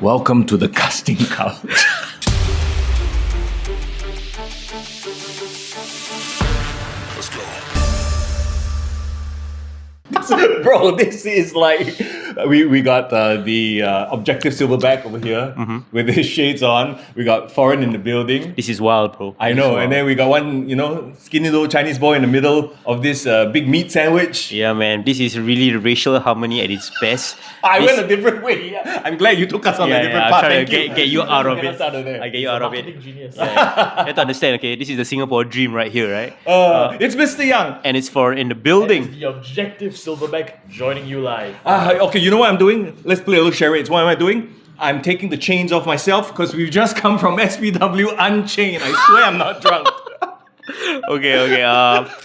Welcome to the casting couch. Let's go. Bro, this is like we got the objective silverback over here with his shades on. We got foreign in the building. This is wild, bro. I know, and then we got one, skinny little Chinese boy in the middle of this big meat sandwich. Yeah, man. This is really racial harmony at its best. I went a different way. Yeah. I'm glad you took us on a different I'm path. trying Thank to you. get you out of Get it. us out of there. I get you out of it. Genius. You have to understand, okay, this is the Singapore dream right here, right? It's Mr. Young. And it's for in the It's building. the objective silverback joining you live. Okay, you know what I'm doing? Let's play a little charades. What am I doing? I'm taking the chains off myself because we've just come from SPW Unchained. I swear I'm not drunk. Okay.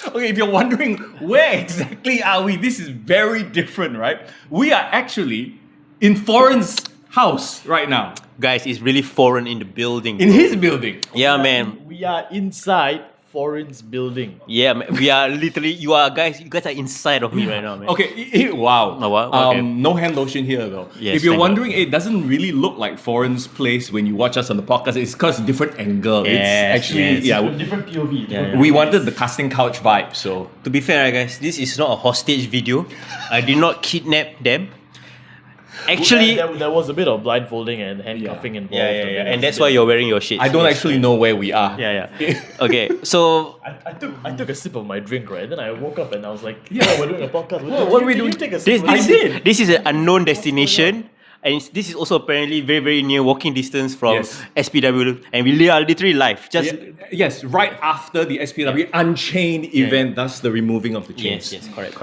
Okay, if you're wondering where exactly are we, this is very different, right? We are actually in Foreign's house right now. Guys, it's really foreign in the building. In his building. Yeah, man. We are inside Foreign's building. Yeah, man. We are literally. You guys are inside of me right now, man. Okay, wow. Oh, wow, okay. No hand lotion here though. Yes, if you're thank wondering, it doesn't really look like Foreign's place when you watch us on the podcast. It's because different angle. Yes, it's actually, yes. Different POV. Yeah. we wanted the casting couch vibe, so. To be fair, guys, this is not a hostage video. I did not kidnap them. Actually, There was a bit of blindfolding and handcuffing involved. yeah. And that's why you're wearing your shit. I don't actually know where we are. Yeah. Okay, so I took a sip of my drink, right? Then I woke up and I was like, yeah, we're doing a podcast. What are we doing? You take a sip. this is an unknown destination. And this is also apparently very, very near walking distance from Yes. SPW. And we are literally live. Just Yes, right after the SPW Unchained event, that's the removing of the chains. Yes, correct.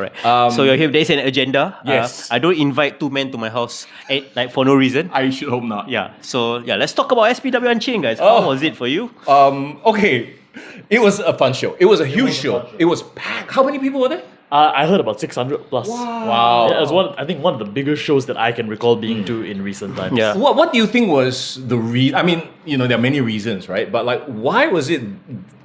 So you're here, there's an agenda. Yes. I don't invite two men to my house like for no reason. I should hope not. Yeah. So let's talk about SPW Unchained, guys. How was it for you? Okay, it was a fun show. It was a huge show. It was packed. How many people were there? I heard about 600 plus. Wow. Yeah, it was I think one of the biggest shows that I can recall being to in recent times. Yeah. What do you think was the I mean, there are many reasons, right? But like, why was it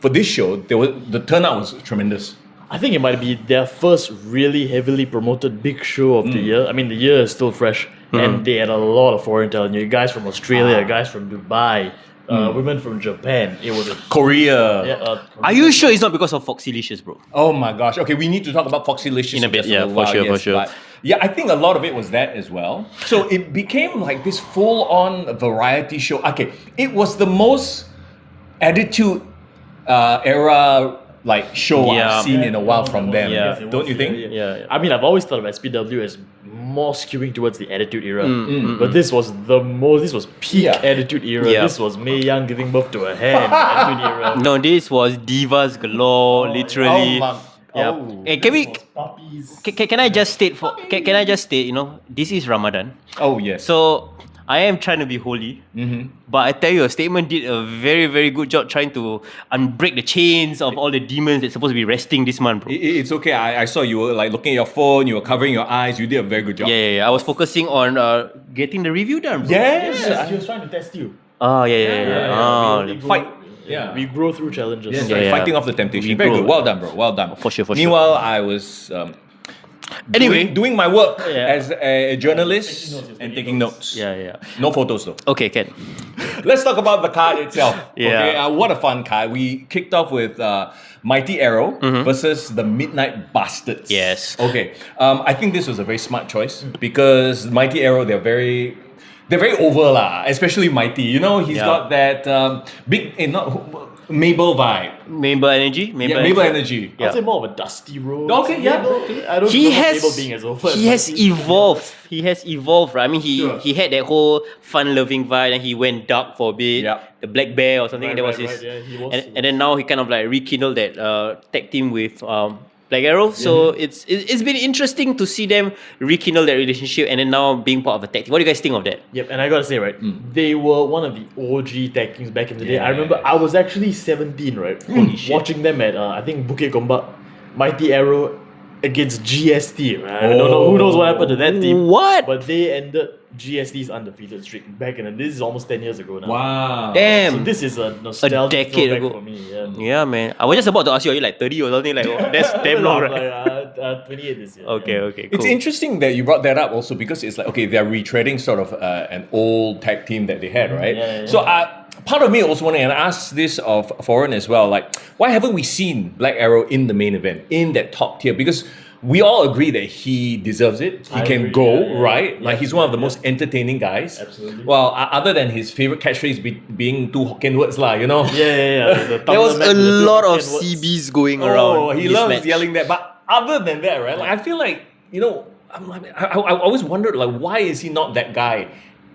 for this show? The turnout was tremendous. I think it might be their first really heavily promoted big show of the year. I mean, the year is still fresh, and they had a lot of foreign talent. You guys from Australia, guys from Dubai, women from Japan. It was a Korea. Are you sure it's not because of Foxylicious, bro? Oh my gosh. Okay, we need to talk about Foxylicious In a bit, just yeah, little for while, sure. but yeah, I think a lot of it was that as well. So it became like this full-on variety show. Okay, it was the most attitude era like show Yeah. I've seen in a while from them. Yeah. Don't you think? Yeah. I mean, I've always thought of SPW as more skewing towards the Attitude Era, but this was peak Yeah. Attitude Era. Yeah. This was Mae Young giving birth to a hair in the Attitude Era. No, this was divas galore, literally. Oh, Yeah. oh. Hey, can we? Puppies. Can I just state Can I just state? This is Ramadan, Oh yes. so I am trying to be holy. But I tell you, a statement did a very, very good job trying to unbreak the chains of all the demons that's supposed to be resting this month, bro. It's okay. I saw you were like looking at your phone. You were covering your eyes. You did a very good job. Yeah. I was focusing on getting the review done, bro. Yes. Yes, she was trying to test you. Oh yeah. Oh, We grow- Fight. Yeah. We grow through challenges. Yes, Yeah, right. yeah. Fighting off the temptation. We Very grow. good. Well done, bro. Well done. For sure. Meanwhile, I was Anyway. doing my work Yeah. as a journalist and taking notes. Yeah. No photos though. Okay, Ken. Let's talk about the card itself. Yeah. Okay. What a fun card. We kicked off with Mighty Arrow versus the Midnight Bastards. Yes. Okay. I think this was a very smart choice because Mighty Arrow, they're very over lah. Especially Mighty. He's Yeah. got that big, Mabel vibe. Mabel Energy. Mabel Energy. Yeah. I'd say more of a dusty rose. Okay, yeah. Mabel, okay. I don't He remember has Mabel being as over. he has evolved. He has evolved, right? I mean, he had that whole fun-loving vibe, and he went dark for a bit. Yeah. The Black Bear or something. Right, that was right, his. right, yeah, he was- and then now he kind of like rekindled that tag team with Black Arrow. So it's been interesting to see them rekindle that relationship, and then now being part of a tag team. What do you guys think of that? Yep, and I gotta say, right, they were one of the OG tag teams back in the day. I remember I was actually 17, right, watching them at I think Bukit Gombak, Mighty Arrow against GST. Right? I don't know who knows what happened to that team. What? But they ended GST's undefeated streak back in. This is almost 10 years ago now. Wow. Damn. So this is a nostalgic decade throwback ago. for me. Yeah. Yeah, man. I was just about to ask you, are you like 30 or something? Like, oh, that's damn long, Like, right? 28 this year. Okay, okay, cool. It's interesting that you brought that up also because it's like, okay, they're retreading sort of an old tag team that they had, right? Yeah. So part of me also wanted, and I asked this of Foreign as well, like, why haven't we seen Black Arrow in the main event, in that top tier? Because we all agree that he deserves it. He I can agree, go, yeah. right? Yeah, Like, he's one of the most entertaining guys. Absolutely. Well, other than his favorite catchphrase being two Hokkien words, lah, you know? Yeah. The There was thumbnail a with the two lot of Hokkien words. CBs going around. Oh, he in this loves match. yelling that. But other than that, right? Like, I feel like, you know, I always wondered, like, why is he not that guy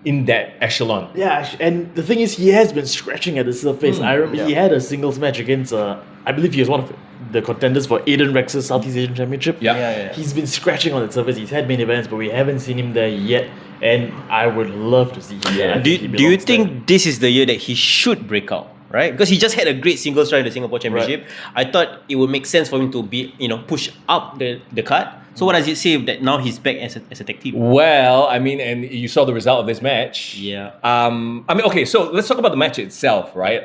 in that echelon? Yeah, and the thing is, he has been scratching at the surface. I remember he had a singles match against, I believe he was one of the contenders for Aiden Rex's Southeast Asian Championship. Yeah. He's been scratching on the surface. He's had main events, but we haven't seen him there yet. And I would love to see him there. I Do, think he do you belongs think this is the year that he should break out? Right, because he just had a great singles run in the Singapore Championship. I thought it would make sense for him to be, push up the card. So what does it say that now he's back as a tag team? Well, I mean, and you saw the result of this match. Yeah. Okay, so let's talk about the match itself, right?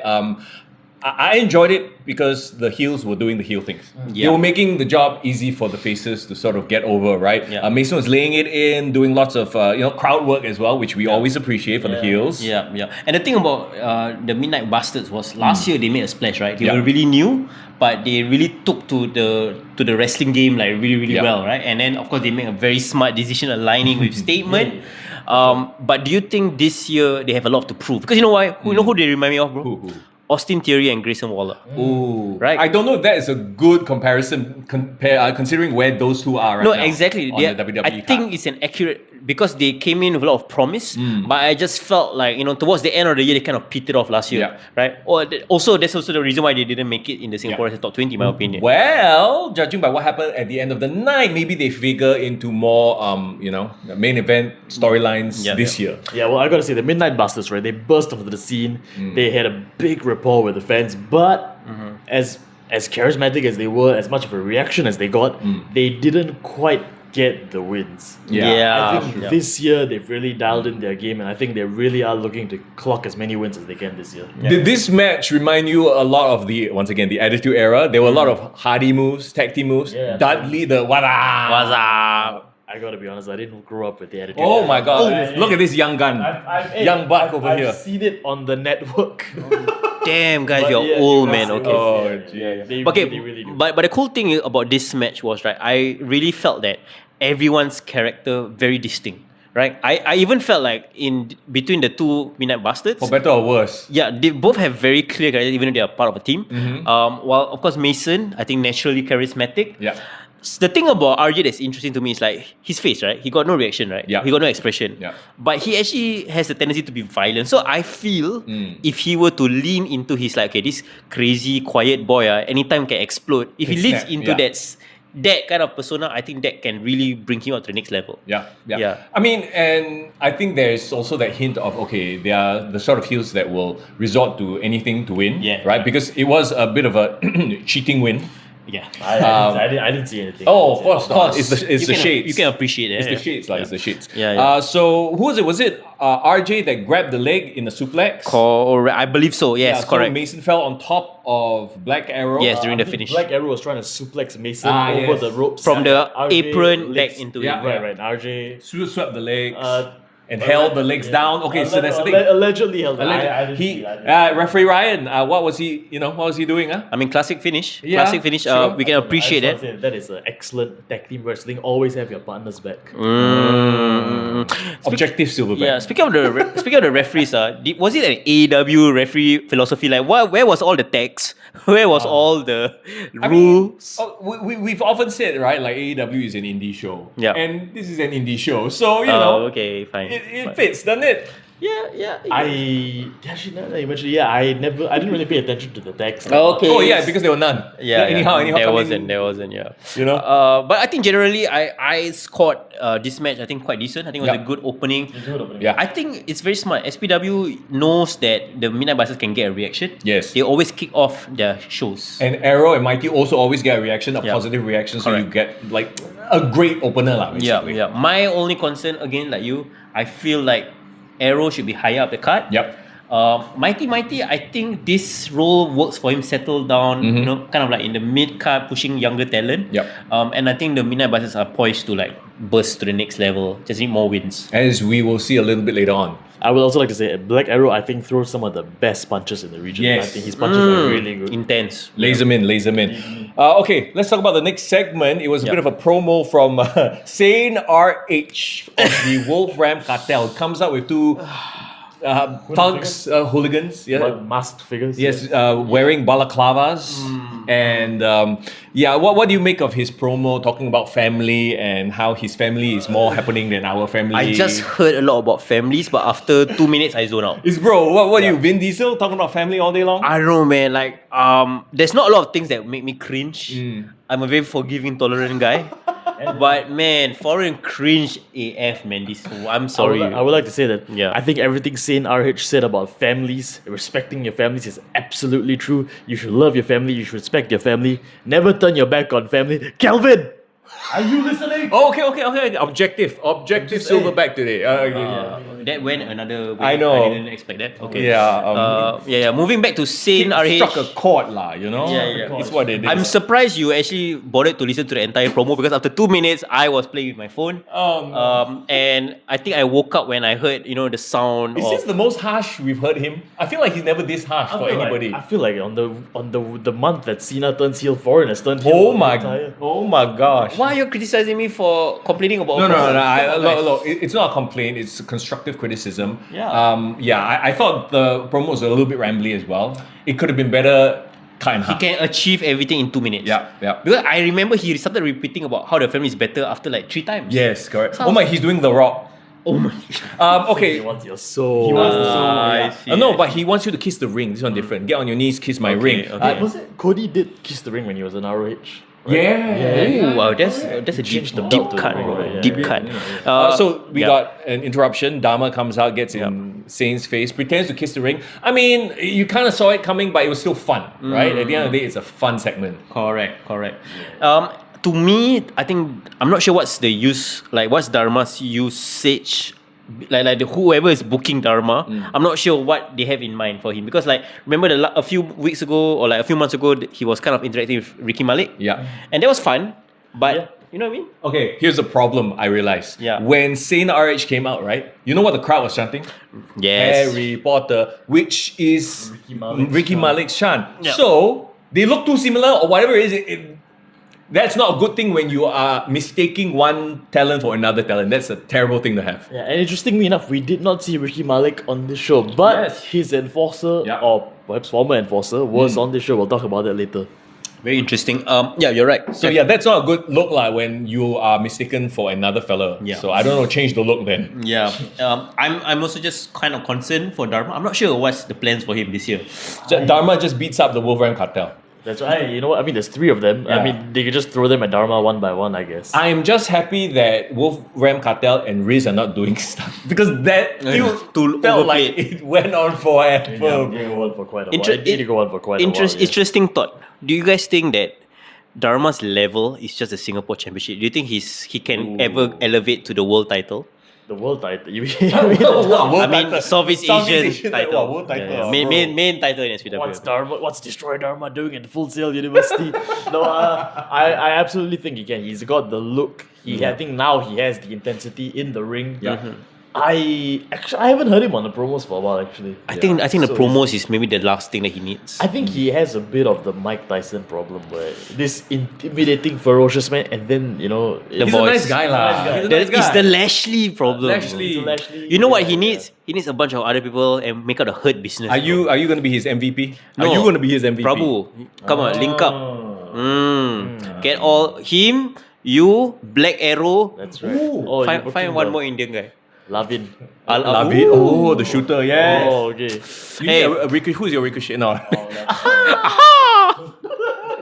I enjoyed it because the heels were doing the heel things. They Yeah. were making the job easy for the faces to sort of get over, right? Yeah. Mason was laying it in, doing lots of crowd work as well, which we always appreciate for the heels. Yeah. And the thing about the Midnight Bastards was last year they made a splash, right? They Yeah. were really new, but they really took to the wrestling game like really Yeah. well, right? And then of course they made a very smart decision aligning with Statement. But do you think this year they have a lot to prove? Because you know why? You know who they remind me of, bro? Who? Austin Theory and Grayson Waller. Ooh. Right. I don't know if that is a good comparison considering where those two are right No, now exactly. on They- the WWE I think card. it's an accurate because they came in with a lot of promise, but I just felt like towards the end of the year they kind of petered off last year, Yeah. right? Or also that's also the reason why they didn't make it in the Singapore top 20, in my opinion. Well, judging by what happened at the end of the night, maybe they figure into more, main event storylines Yeah, this year. Yeah, well, I gotta say, the Midnight Bastards, right? They burst onto the scene. They had a big rapport with the fans, but as charismatic as they were, as much of a reaction as they got, they didn't quite get the wins. Yeah. I think this year they've really dialed in their game, and I think they really are looking to clock as many wins as they can this year. Did this match remind you a lot of the Attitude Era? There were a lot of Hardy moves, tag team moves. Yeah. Dudley, the what's What's up? I gotta be honest, I didn't grow up with the Attitude Oh Era. my god, look at this young gun. Young buck over I've here. seen it on the network. Damn, guys, But you're yeah, old, it man. was- Okay. Oh, yeah. They Okay, really do. but the cool thing about this match was, right, I really felt that everyone's character very distinct, right? I even felt like in between the two Midnight Bastards, For better or worse. yeah, they both have very clear characters, even though they are part of a team. While of course Mason, I think naturally charismatic. Yeah. The thing about RJ that's interesting to me is like his face, right? He got no reaction, right? Yeah. He got no expression. Yeah. But he actually has a tendency to be violent. So I feel if he were to lean into his like, okay, this crazy quiet boy, anytime can explode. If he Can leans snap, into yeah. that kind of persona, I think that can really bring him up to the next level. Yeah. Yeah. I mean, and I think there's also that hint of, okay, they are the sort of heels that will resort to anything to win. Yeah. Right? Because it was a bit of a cheating win. Yeah. I didn't see anything. Oh, of course not. It's You the can- shades. You can appreciate it. It's the yeah. shades, like it's the shades. Yeah. So who was it? Was it RJ that grabbed the leg in the suplex? I believe so. Yes, So correct. Mason fell on top of Black Arrow. Yes, during I the think finish. Black Arrow was trying to suplex Mason Ah, over yes. the ropes. From the RJ apron legs- back into Yeah. it. Right. RJ Swept the legs and but held the legs down. Okay, so that's the thing. Allegedly held. I didn't He, see it. referee Ryan, what was he? What was he doing? I mean, classic finish. Yeah, Classic finish. sure. We can appreciate I it. just wanna say that is an excellent tag team wrestling. Always have your partners back. Objective silverback. Yeah. Speaking of the referees, was it an AEW referee philosophy? Like, where was all the tags? Where was all the I mean, rules? we've often said, right, like AEW is an indie show. Yeah. And this is an indie show. So, Okay, fine. it fine. fits, doesn't it? Yeah. Actually, now that you mentioned, I didn't really pay attention to the text. Okay. Oh, yeah, because there were none. Anyhow, there come wasn't. in, There wasn't. Yeah. But But I think generally, I scored this match. I think quite decent. I think it was Yeah. a good opening. Yeah. I think it's very smart. SPW knows that the Midnight Bastards can get a reaction. Yes. They always kick off their shows. And Arrow and Mighty also always get a reaction, a Yeah. positive reaction, so you Correct. get like a great opener, lah, Yeah, basically. yeah. My only concern, again, like you, I feel like Arrow should be higher up the card. Yep. Mighty, I think this role works for him. Settle down, you know, kind of like in the mid card, pushing younger talent. Yep. And I think the Midnight Buses are poised to like burst to the next level. Just need more wins. As we will see a little bit later on. I would also like to say Black Arrow, I think, throws some of the best punches in the region. Yes. I think his punches are really good. Intense. Laserman. Okay, let's talk about the next segment. It was a bit of a promo from Sane RH of the Wolfram Cartel. Comes out with two thugs, hooligans. Yeah. But masked figures. Yes, wearing balaclavas. And what do you make of his promo talking about family and how his family is more happening than our family? I just heard a lot about families, but after 2 minutes, I zone out. It's bro, what are you, Vin Diesel, talking about family all day long? I don't know, man. Like, there's not a lot of things that make me cringe. I'm a very forgiving, tolerant guy. But man, foreign cringe AF, man. I'm sorry. I would like to say that Yeah. I think everything Sane RH said about families, respecting your families is absolutely true. You should love your family, you should respect your family. Never turn your back on family. Kelvin! Are you listening? Oh, okay. Objective silverback today. That went another way. I know. I didn't expect that. Okay. Yeah. Moving back to Sane RH. Struck a chord lah, you know? Yeah. It's what it is. I'm surprised you actually bothered to listen to the entire promo because after 2 minutes, I was playing with my phone. And I think I woke up when I heard, the sound Is of... this the most harsh we've heard him? I feel like he's never this harsh for anybody. I feel like on the month that Cena turns heel, Foreign has turned heel. Oh my gosh. Why are you criticizing me for complaining about... No. Look, it's not a complaint. It's constructive criticism. Yeah. I thought the promo was a little bit rambly as well. It could have been better cut in He half. can achieve everything in 2 minutes. Yeah. Because I remember he started repeating about how the family is better after like 3 times. Yes, correct. Sounds- Oh my, he's doing The Rock. Oh my... Okay. He wants your soul. He wants the soul. I see. No, but he wants you to kiss the ring. This one different. Get on your knees, kiss my ring. okay. Was it Cody did kiss the ring when he was in ROH? Oh, wow, that's a deep Changed the deep belt to cut. the ring, right? Yeah. Deep cut. So we yeah. got an interruption. Dharma comes out, gets in Sane's face, pretends to kiss the ring. I mean, you kind of saw it coming, but it was still fun, right? At the end of the day, it's a fun segment. Correct. To me, I think I'm not sure what's the use, like what's Dharma's usage, like whoever is booking Dharma. I'm not sure what they have in mind for him because like remember a few weeks ago or like a few months ago he was kind of interacting with Ricky Malik. Yeah. And that was fun, but you know what I mean? Okay, here's the problem I realized. Yeah. When Sane RH came out, right? You know what the crowd was chanting? Yes. Harry Potter, which is Ricky Malik's chant. Yeah. So, they look too similar or whatever it is. That's not a good thing when you are mistaking one talent for another talent. That's a terrible thing to have. Yeah, and interestingly enough, we did not see Ricky Malik on this show, but Yes. his enforcer, Yeah. or perhaps former enforcer, was on this show. We'll talk about that later. Very interesting. Yeah, you're right. So yeah, that's not a good look like when you are mistaken for another fella. Yeah. So I don't know, change the look then. Yeah. I'm also just kind of concerned for Dharma. I'm not sure what's the plans for him this year. Dharma just beats up the Wolfram Cartel. That's right. You know what? I mean, there's 3 of them. Yeah. I mean, they could just throw them at Dharma one by one, I guess. I am just happy that Wolfram Cartel and Riz are not doing stuff because that Too felt like overplayed. it went on forever. It did go on for quite a while. It did go on for quite a while. Yeah. Interesting thought. Do you guys think that Dharma's level is just a Singapore championship? Do you think he can ever elevate to the world title? The world title. You I mean, Southeast Asian title. World title. Yeah, bro. main title in SPW. What's Destroy Dharma doing in Full Sail University? No, I absolutely think he can. He's got the look. I think now he has the intensity in the ring. Yeah. I haven't heard him on the promos for a while actually. I think the So promos is maybe the last thing that he needs. I think he has a bit of the Mike Tyson problem where this intimidating, ferocious man, and then He's voice. a nice guy lah. He's a nice guy. It's the Lashley problem. Lashley. You know what he needs? He needs a bunch of other people and make out a hurt business. Are you going to be his MVP? No. Are you going to be his MVP? Prabhu, come on, link up. Get all him, you, Black Arrow. That's right. Oh, you're booking Find one the more Indian guy. Lavin. Lavi. Oh, the shooter. Yes. Oh, okay. Hey. Who's your Ricochet? No. I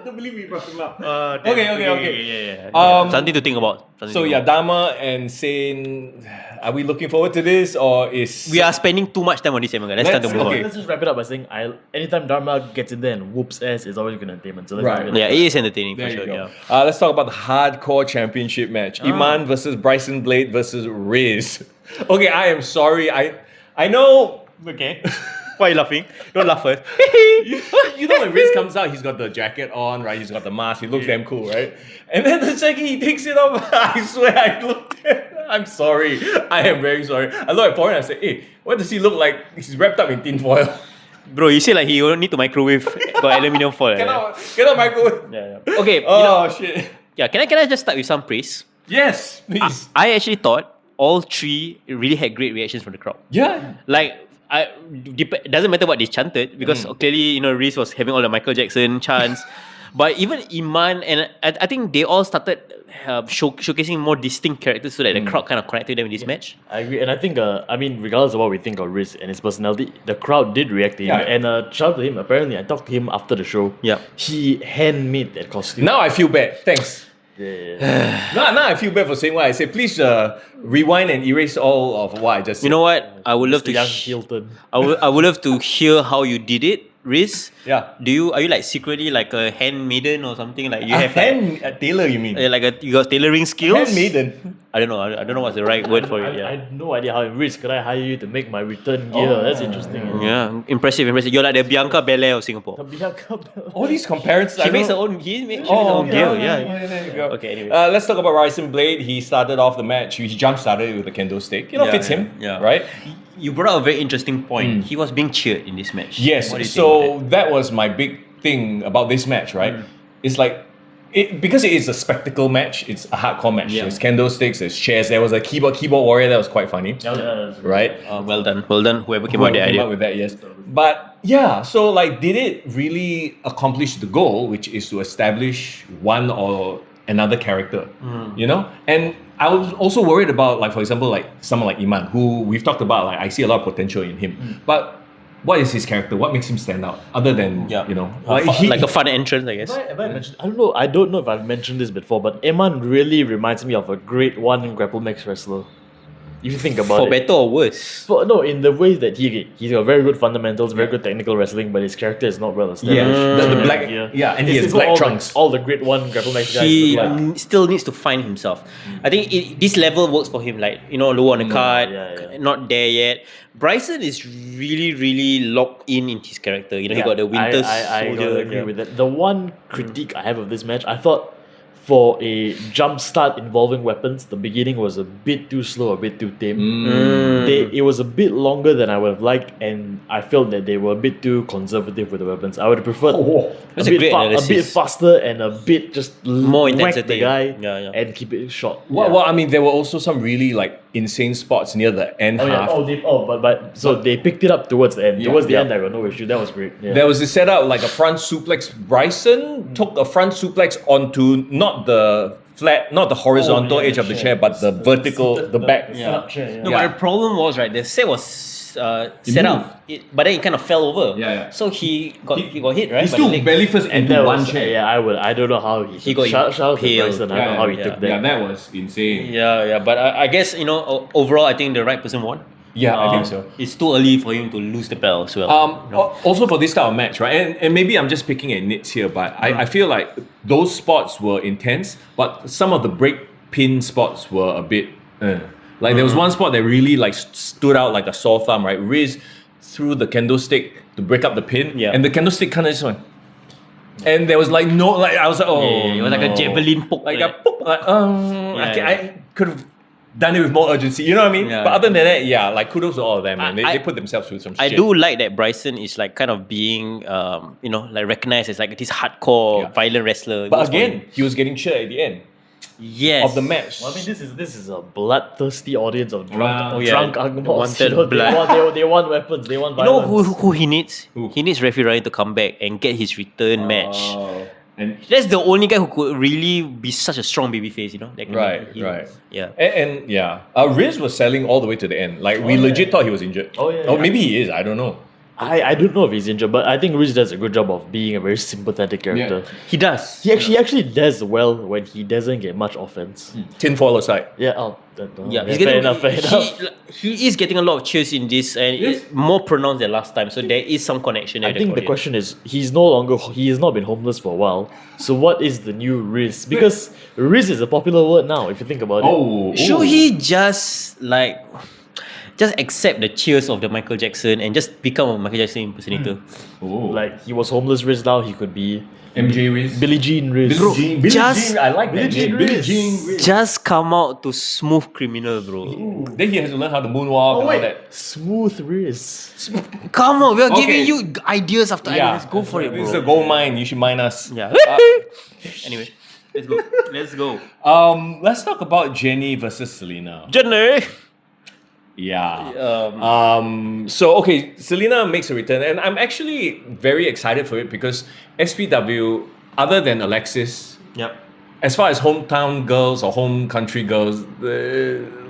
don't believe we brought him up. Okay. Yeah. Something to think about. So yeah, Dharma and Sane, are we looking forward to this or is... We are spending too much time on this segment. Let's start to move okay. on. Let's just wrap it up by saying, anytime Dharma gets in there and whoops ass, it's always good entertainment. So let's Right. wrap it Yeah, up. it is entertaining There for you sure. go. Yeah. Let's talk about the hardcore championship match. Iman versus Bryson Blade versus Riz. Okay, I am sorry. I know... Okay. Why are you laughing? Don't laugh first. You know when Riz comes out, he's got the jacket on, right? He's got the mask. He looks damn cool, right? And then the second he takes it off, I swear I looked at. I'm sorry. I am very sorry. I look at Pauline and I say, hey, what does he look like? He's wrapped up in tin foil. Bro, you say like he will need to microwave got aluminium foil. Cannot microwave. Yeah. Okay, Oh shit. yeah. Can I just start with some praise? Yes, please. I actually thought all three really had great reactions from the crowd. Yeah. Like, it doesn't matter what they chanted because clearly, Reese was having all the Michael Jackson chants. But even Iman and I think they all started showcasing more distinct characters so that the crowd kind of connected with them in this match. I agree, and I think, regardless of what we think of Riz and his personality, the crowd did react to him. Yeah. And shout out to him. Apparently, I talked to him after the show. Yeah. He handmade that costume. Now I feel bad. Thanks. Yeah. Now I feel bad for saying what I said. Please rewind and erase all of what I just said. You know what? I would love Mr. to. Young Hilton. I would love to hear how you did it, Riz. Yeah. Are you like secretly like a handmaiden or something like you A have hand tailor, you mean? you got tailoring skills? Handmaiden. I don't know. I don't know what's the right word for it. I Yeah. have no idea how Riz could I hire you to make my return gear. That's interesting. Yeah, impressive. You're like the Bianca Belair of Singapore. All these comparisons. She makes her own. She makes her own gear. Yeah. There you go. Okay, anyway. Let's talk about Ryson Blade. He started off the match. He jump started with a kendo stick. Fits him. Yeah. Right? You brought up a very interesting point. He was being cheered in this match. Yes. What do you think about So that was my big thing about this match, right? It's like because it is a spectacle match, it's a hardcore match. There's kendo sticks, there's chairs. There was a keyboard warrior that was quite funny. Right? that? Well done, whoever came Who up with the came idea. up with that, yes. But yeah, so like, did it really accomplish the goal, which is to establish one or another character? And I was also worried about, like, for example, like someone like Iman, who we've talked about. Like, I see a lot of potential in him, but what is his character? What makes him stand out? Other than like a fun entrance, I guess. Have I mentioned? I don't know if I've mentioned this before, but Eman really reminds me of a Grade 1 grapple max wrestler. If you think about For it. better or worse. In the ways that he's got very good fundamentals, very good technical wrestling, but his character is not well established. The black, and he has It's what black trunks. all the Grade 1 grapple max guys He look like. still needs to find himself. I think this level works for him. Like, low on the card, not there yet. Bryson is really, really locked in his character. He got the winter I soldier. agree with that. The one critique I have of this match, I thought for a jump start involving weapons, the beginning was a bit too slow, a bit too tame. It was a bit longer than I would have liked, and I felt that they were a bit too conservative with the weapons. I would have preferred That's a great a analysis. bit faster and a bit just More whack intensity. the guy Yeah. and keep it short. Well, I mean, there were also some really like insane spots near the end half. So they picked it up towards the end. Yeah, towards the yeah. end, I got no issue. That was great. Yeah. There was a setup like a front suplex. Bryson took a front suplex onto not the horizontal edge of the chair, but the vertical, the back. Setup chair, No, Yeah. but the problem was, right, the set was set up, but then it kind of fell over. Yeah. So he got hit, right? He by the still leg. belly first And into that one was, chair. I don't know how he got shout out to impaled. Bryson. I don't know how he took that. Yeah, that was insane. Yeah, but I guess, overall, I think the right person won. Yeah, I think so. It's too early for him to lose the belt as well. Also for this style of match, right? And maybe I'm just picking at nits here, but I feel like those spots were intense, but some of the break pin spots were a bit. Like there was one spot that really like stood out like a sore thumb, right? Riz threw the kendo stick to break up the pin, and the kendo stick kind of just went. And there was like no, like I was like, it was like a javelin poke. like a poke, like I could have done it with more urgency, you know what I mean? Yeah. But other than that, yeah, like kudos to all of them, man. They put themselves through some shit. I do like that Bryson is like kind of being, like recognized as like this hardcore, violent wrestler. But again, he was getting cheered at the end yes, of the match. Well, I mean, this is a bloodthirsty audience of drunk, yeah. drunk Angmos. Wanted You know, blood. they want weapons. They want You know violence. who he needs? Who? He needs Referee Ryan to come back and get his return match. And That's the only guy who could really be such a strong babyface, that can Right. Yeah. And yeah, Riz was selling all the way to the end. Like we legit thought he was injured. Oh, yeah, Or yeah. maybe he is. I don't know. I don't know if he's injured, but I think Riz does a good job of being a very sympathetic character. He does. He actually does well when he doesn't get much offense. Tinfoil aside. Yeah, He's fair enough. He is getting a lot of cheers in this, and it's more pronounced than last time. So there is some connection. I think the question is, he has not been homeless for a while. So what is the new Riz? Because Riz is a popular word now, if you think about it. should he just like? just accept the cheers of the Michael Jackson and just become a Michael Jackson impersonator. Oh. Like he was homeless Riz, now he could be MJ Riz. Billie Jean Riz. Billie Jean. Billie just- Jean. I like Billie that Jean name. Billie Riz. Jean Riz. Just come out to Smooth Criminal, bro. Then he has to learn how to moonwalk and all that. Smooth Riz. Come on, we are Okay. giving you ideas after ideas. Go for it, This is a bro. gold mine. You should mine us. Yeah. Anyway, let's go. Let's go. Let's talk about Jenny versus Selena. Jenny. Yeah. So okay, Selena makes a return, and I'm actually very excited for it because SPW, other than Alexis, Yep. as far as hometown girls or home country girls,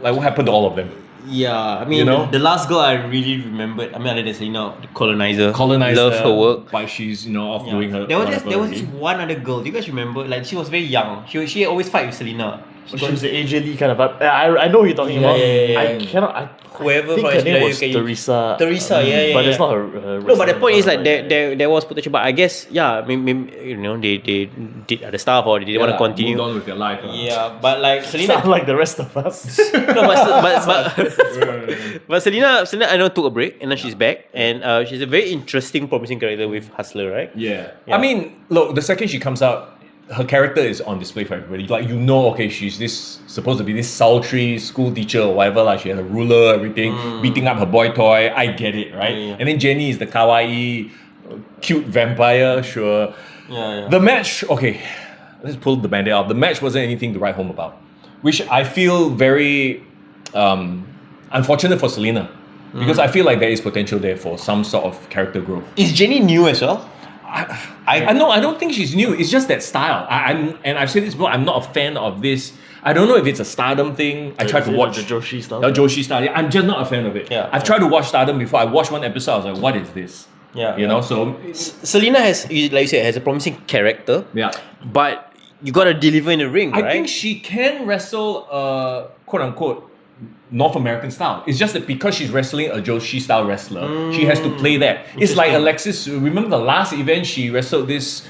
like what happened to all of them? Yeah, I mean, You know? the last girl I really remembered, I mean, other than Selena, the Colonizer. Colonizer, Love her work. but she's off Yeah. doing her. There was whatever this already. one other girl. Do you guys remember? Like she was very young. She always fight with Selena. She was the AJ Lee kind of vibe. I know who you're talking about. yeah. I cannot. I Whoever think from her name SPW was can- Teresa. Teresa, yeah, But yeah. it's not her. No, but the point is like right? there was potential, but I guess maybe they did other stuff or they didn't want to continue. Moved on with their life. Yeah, but like Selena, Sound like the rest of us. no, but Selena, I know took a break and then she's back and she's a very interesting, promising character with Hustler, right? Yeah. Yeah. I mean, look, the second she comes out, her character is on display for everybody. Like, okay, she's supposed to be this sultry school teacher or whatever. Like, she has a ruler, everything, beating up her boy toy. I get it, right? Yeah. And then Jenny is the kawaii, cute vampire, sure. Yeah. The match, okay, let's pull the band-aid off. The match wasn't anything to write home about, which I feel very unfortunate for Selena. Because I feel like there is potential there for some sort of character growth. Is Jenny new as well? I know. I don't think she's new. It's just that style. And I've said this before. I'm not a fan of this. I don't know if it's a Stardom thing. I tried to watch the Joshi stuff. the Joshi Stardom. I'm just not a fan of it. Yeah. I've tried to watch Stardom before. I watched one episode. I was like, what is this? Yeah. You know. So Selena has, like you said, has a promising character. yeah. But you gotta deliver in the ring, I right? think she can wrestle, quote unquote, North American style. It's just that because she's wrestling a Joshi style wrestler, she has to play that. It's like Alexis. Remember the last event she wrestled this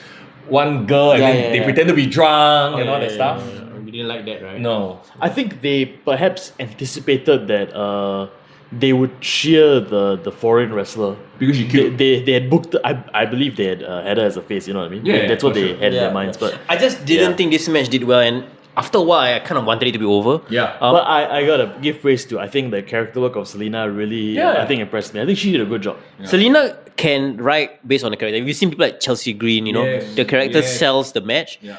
one girl and then they pretend to be drunk and all that stuff. You didn't like that, right? No. I think they perhaps anticipated that they would cheer the foreign wrestler Because she killed. they had booked. I believe they had her as a face. You know what I mean? Yeah, that's what for they sure. had in their minds. But I just didn't think this match did well, and after a while, I kind of wanted it to be over. Yeah. but I gotta give praise to. I think the character work of Selena really I think impressed me. I think she did a good job. Selena can write based on the character. We've seen people like Chelsea Green, Yes, the character yes. sells the match. Yeah.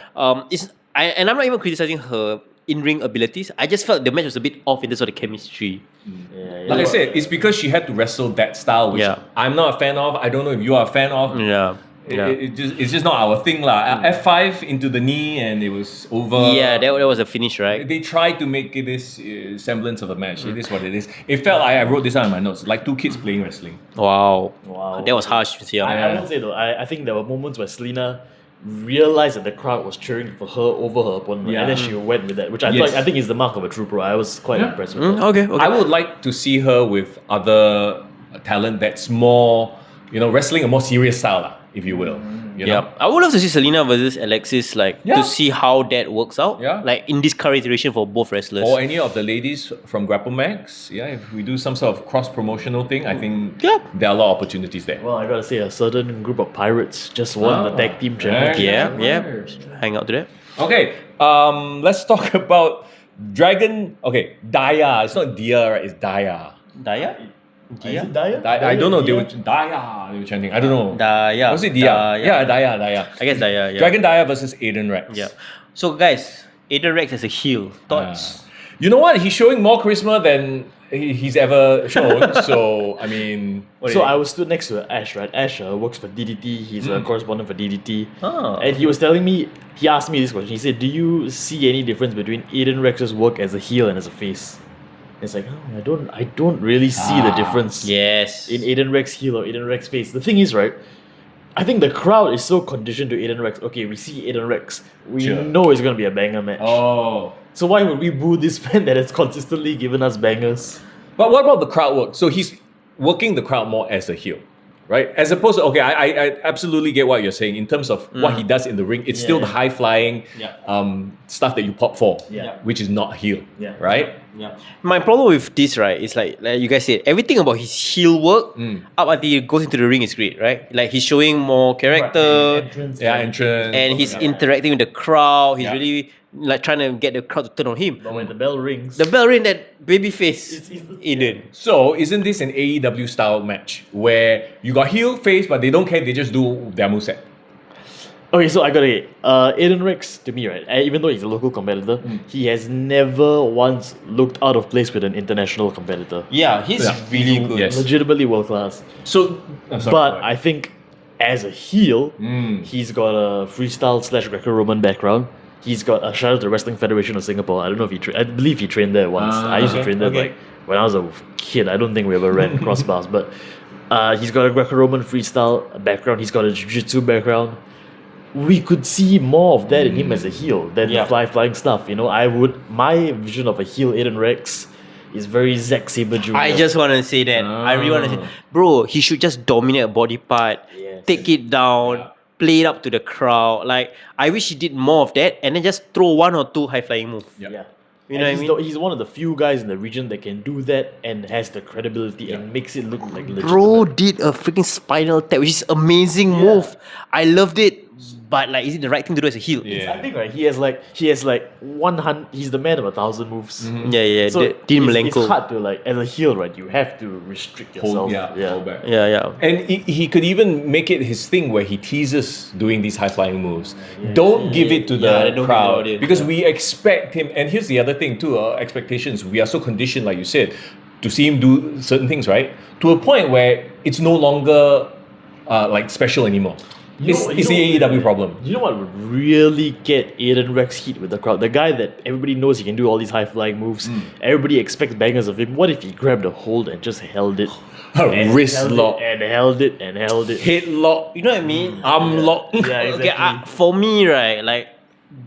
And I'm not even criticizing her in-ring abilities. I just felt the match was a bit off in terms of the chemistry. Like I said, it's because she had to wrestle that style, which Yeah. I'm not a fan of. I don't know if you are a fan of. Yeah. It's just not our thing, lah. F5 into the knee and it was over. Yeah, that was a finish, right? They tried to make it this semblance of a match. It is what it is. It felt like I wrote this down in my notes, like two kids playing wrestling. Wow. Wow. That was harsh to see. I won't say though. I think there were moments where Selena realized that the crowd was cheering for her over her opponent, Yeah. and then she went with that, which Yes. I think is the mark of a true pro. I was quite impressed with that. Okay. I would like to see her with other talent that's more, wrestling a more serious style, lah, if you will. You know? Yeah, I would love to see Selena versus Alexis, like Yeah. to see how that works out. Yeah. Like in this current iteration for both wrestlers. Or any of the ladies from Grapple Max. Yeah, if we do some sort of cross-promotional thing, I think Yeah. there are a lot of opportunities there. Well, I gotta say, a certain group of pirates just won the tag team championship. yeah. Hang out to that. Okay, let's talk about Dragon. Okay, Daya. It's not Dia, right? It's Daya. Daya? Is it Daya? I don't know. They Dia? were Daya. They were chanting. I don't know. Daya. Was it Dia? Yeah, Daya. I guess Daya, yeah. Dragon Daya versus Aiden Rex. Yeah. So guys, Aiden Rex as a heel. Thoughts? You know what? He's showing more charisma than he's ever shown. So I mean, So I was stood next to Ash, right? Ash works for DDT. He's a correspondent for DDT. Oh. And he was telling me, he asked me this question. He said, do you see any difference between Aiden Rex's work as a heel and as a face? It's like, I don't really see the difference Yes. in Aiden Rex heel or Aiden Rex face. The thing is, right, I think the crowd is so conditioned to Aiden Rex. Okay, we see Aiden Rex. We Sure. know it's going to be a banger match. oh. So why would we boo this man that has consistently given us bangers? But what about the crowd work? So he's working the crowd more as a heel. right? As opposed to, okay, I absolutely get what you're saying in terms of what he does in the ring. It's still the high flying stuff that you pop for, which is not heel, right? Yeah. My problem with this, right, is like you guys said, everything about his heel work up until he goes into the ring is great, right? Like he's showing more character, Entrance, entrance. and he's interacting with the crowd. He's really like trying to get the crowd to turn on him. But when the bell rings, The bell ring, that baby face, Aiden. So isn't this an AEW style match where you got heel, face, but they don't care, they just do their moveset? okay, so I gotta get Aiden Rex, to me, right, even though he's a local competitor, he has never once looked out of place with an international competitor. Yeah, he's really good. Yes. Legitimately world class. So, But I think as a heel, he's got a freestyle / Greco-Roman background. He's got a shout out to the Wrestling Federation of Singapore. I don't know if I believe he trained there once. I used to train there like when I was a kid. I don't think we ever ran crossbars, but he's got a Greco-Roman freestyle background. He's got a jiu-jitsu background. We could see more of that in him as a heel than the flying stuff. You know, my vision of a heel Aiden Rex is very Zack Sabre Jr. I just want to say that. I really want to say, bro, he should just dominate a body part, take it down, play it up to the crowd. Like, I wish he did more of that and then just throw one or two high flying moves. Yeah. You know what I mean? He's one of the few guys in the region that can do that and has the credibility and makes it look like legitimate. Bro did a freaking spinal tap, which is amazing move. I loved it. But like, is it the right thing to do as a heel? I think right, he has like 100. He's the man of 1,000 moves. Yeah. So Dean it's Malenko. hard to like as a heel, right? You have to restrict yourself. Hold back. Yeah. And he could even make it his thing where he teases doing these high flying moves. Don't give it to the don't crowd give it. because we expect him. And here's the other thing too: our expectations. We are so conditioned, like you said, to see him do certain things, right? To a point where it's no longer like special anymore. It's the AEW problem. You know what would really get Aiden Rex heat with the crowd? The guy that everybody knows he can do all these high flying moves. Everybody expects bangers of him. What if he grabbed a hold and just held it? Wrist lock. And held it. Headlock. You know what I mean? Arm lock. Yeah, exactly. Okay, for me, right, like,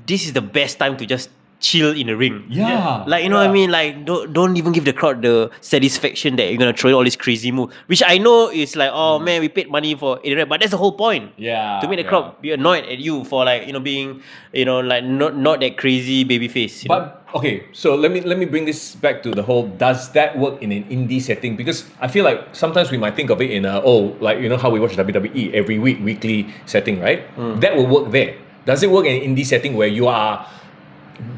this is the best time to just chill in the ring. Yeah. Like, you know what I mean? Like, don't even give the crowd the satisfaction that you're gonna throw in all these crazy moves. Which I know is like, oh man, we paid money for it, but that's the whole point. Yeah. To make the crowd be annoyed at you for like, you know, being, you know, like not that crazy baby face. You know? But okay, so let me bring this back to the whole. Does that work in an indie setting? Because I feel like sometimes we might think of it in a like you know how we watch WWE every week, weekly setting, right? That will work there. Does it work in an indie setting where you are?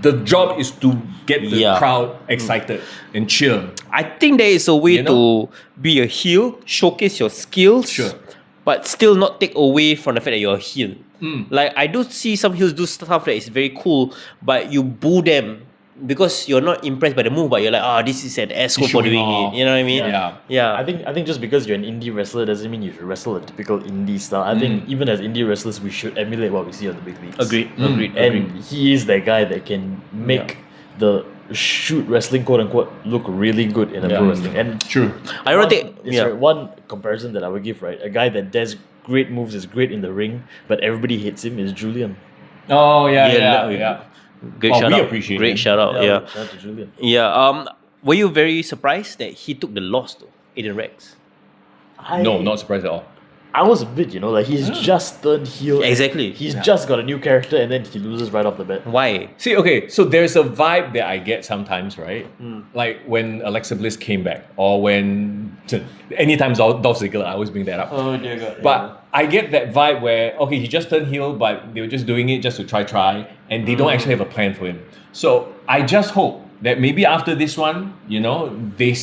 The job is to get the crowd excited and cheer. I think there is a way to be a heel, showcase your skills, but still not take away from the fact that you're a heel. Like, I do see some heels do stuff that is very cool, but you boo them because you're not impressed by the move, but you're like, this is an asshole for doing it. You know what I mean? Yeah. I think just because you're an indie wrestler doesn't mean you should wrestle a typical indie style. I think even as indie wrestlers, we should emulate what we see on the big leagues. Agreed. And he is that guy that can make the shoot wrestling quote unquote look really good in a pro wrestling. And I don't think. One comparison that I would give, right? A guy that does great moves is great in the ring, but everybody hates him is Julian. Oh yeah. Great shout we out. appreciate Great him. shout out. Yeah. Shout out to Julian. Yeah. Were you very surprised that he took the loss to Aiden Rex? No, not surprised at all. I was a bit, like he's just turned heel. Exactly. He's just got a new character and then he loses right off the bat. Why? See, okay, so there's a vibe that I get sometimes, right? Like when Alexa Bliss came back, or when anytime Dolph Ziggler, I always bring that up. Oh dear God. But I get that vibe where he just turned heel, but they were just doing it just to try, and they don't actually have a plan for him. So I just hope that maybe after this one, they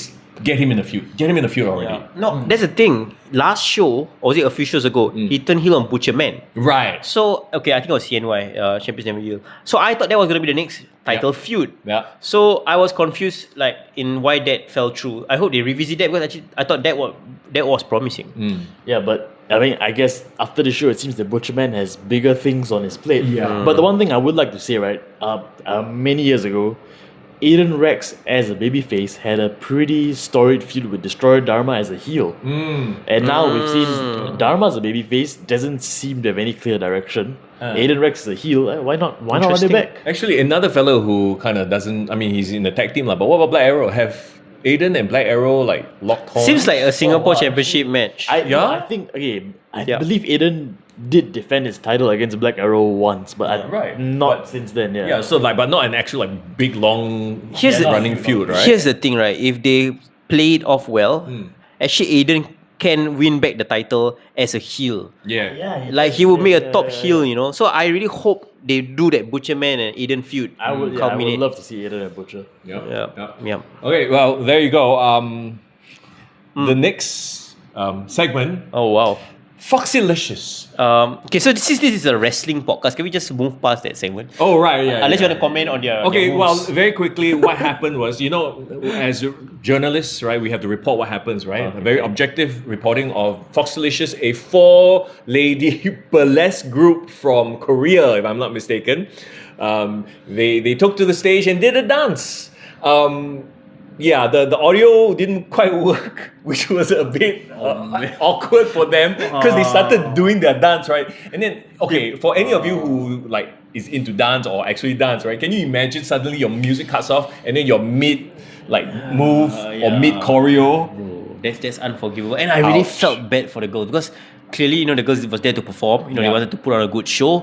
get him in the feud already. No, that's the thing. Last show, or was it a few shows ago, he turned heel on Butcher Man. Right. So, okay, I think it was CNY, Champions Never Yield. So I thought that was going to be the next title feud. Yeah. So I was confused, like, in why that fell through. I hope they revisit that because actually I thought that was promising. Yeah, but I mean, I guess after the show, it seems that Butcherman has bigger things on his plate. Yeah. But the one thing I would like to say, right, many years ago, Aiden Rex as a babyface had a pretty storied feud with Destroyer Dharma as a heel. And now we've seen Dharma as a babyface doesn't seem to have any clear direction. Aiden Rex is a heel. Why not run it back? Actually, another fellow who kind of doesn't, I mean, he's in the tag team, but what about Black Arrow? Have Aiden and Black Arrow like locked horns? Seems like a Singapore wow. Championship match. Yeah? I think I Yeah. believe Aiden did defend his title against Black Arrow once, but Right. not But- since then. Yeah, so like, but not an actual like big long Here's the- running feud, right? Here's the thing, right? If they play it off well, actually Aiden can win back the title as a heel. yeah. Like he would make a top heel, you know. So I really hope they do that Butcherman and Aiden feud. I would culminate. love to see Aiden and Butcher. Yeah. Okay, well, there you go. The next segment, Oh wow. Foxylicious. Okay, so since this is a wrestling podcast, can we just move past that segment? Oh, right, yeah. Unless yeah. you want to comment on their Okay, their well, moves. very quickly, what happened was, you know, as journalists, right, we have to report what happens, right? A very objective reporting of Foxylicious, a 4-lady burlesque group from Korea, if I'm not mistaken. They took to the stage and did a dance. Yeah, the audio didn't quite work, which was a bit awkward for them because they started doing their dance, right? And then, okay, for any of you who like is into dance or actually dance, right? Can you imagine suddenly your music cuts off and then your mid like move or mid choreo? That's unforgivable. And I really Ouch. felt bad for the girls because clearly, you know, the girls was there to perform. You know, they Yeah. wanted to put on a good show,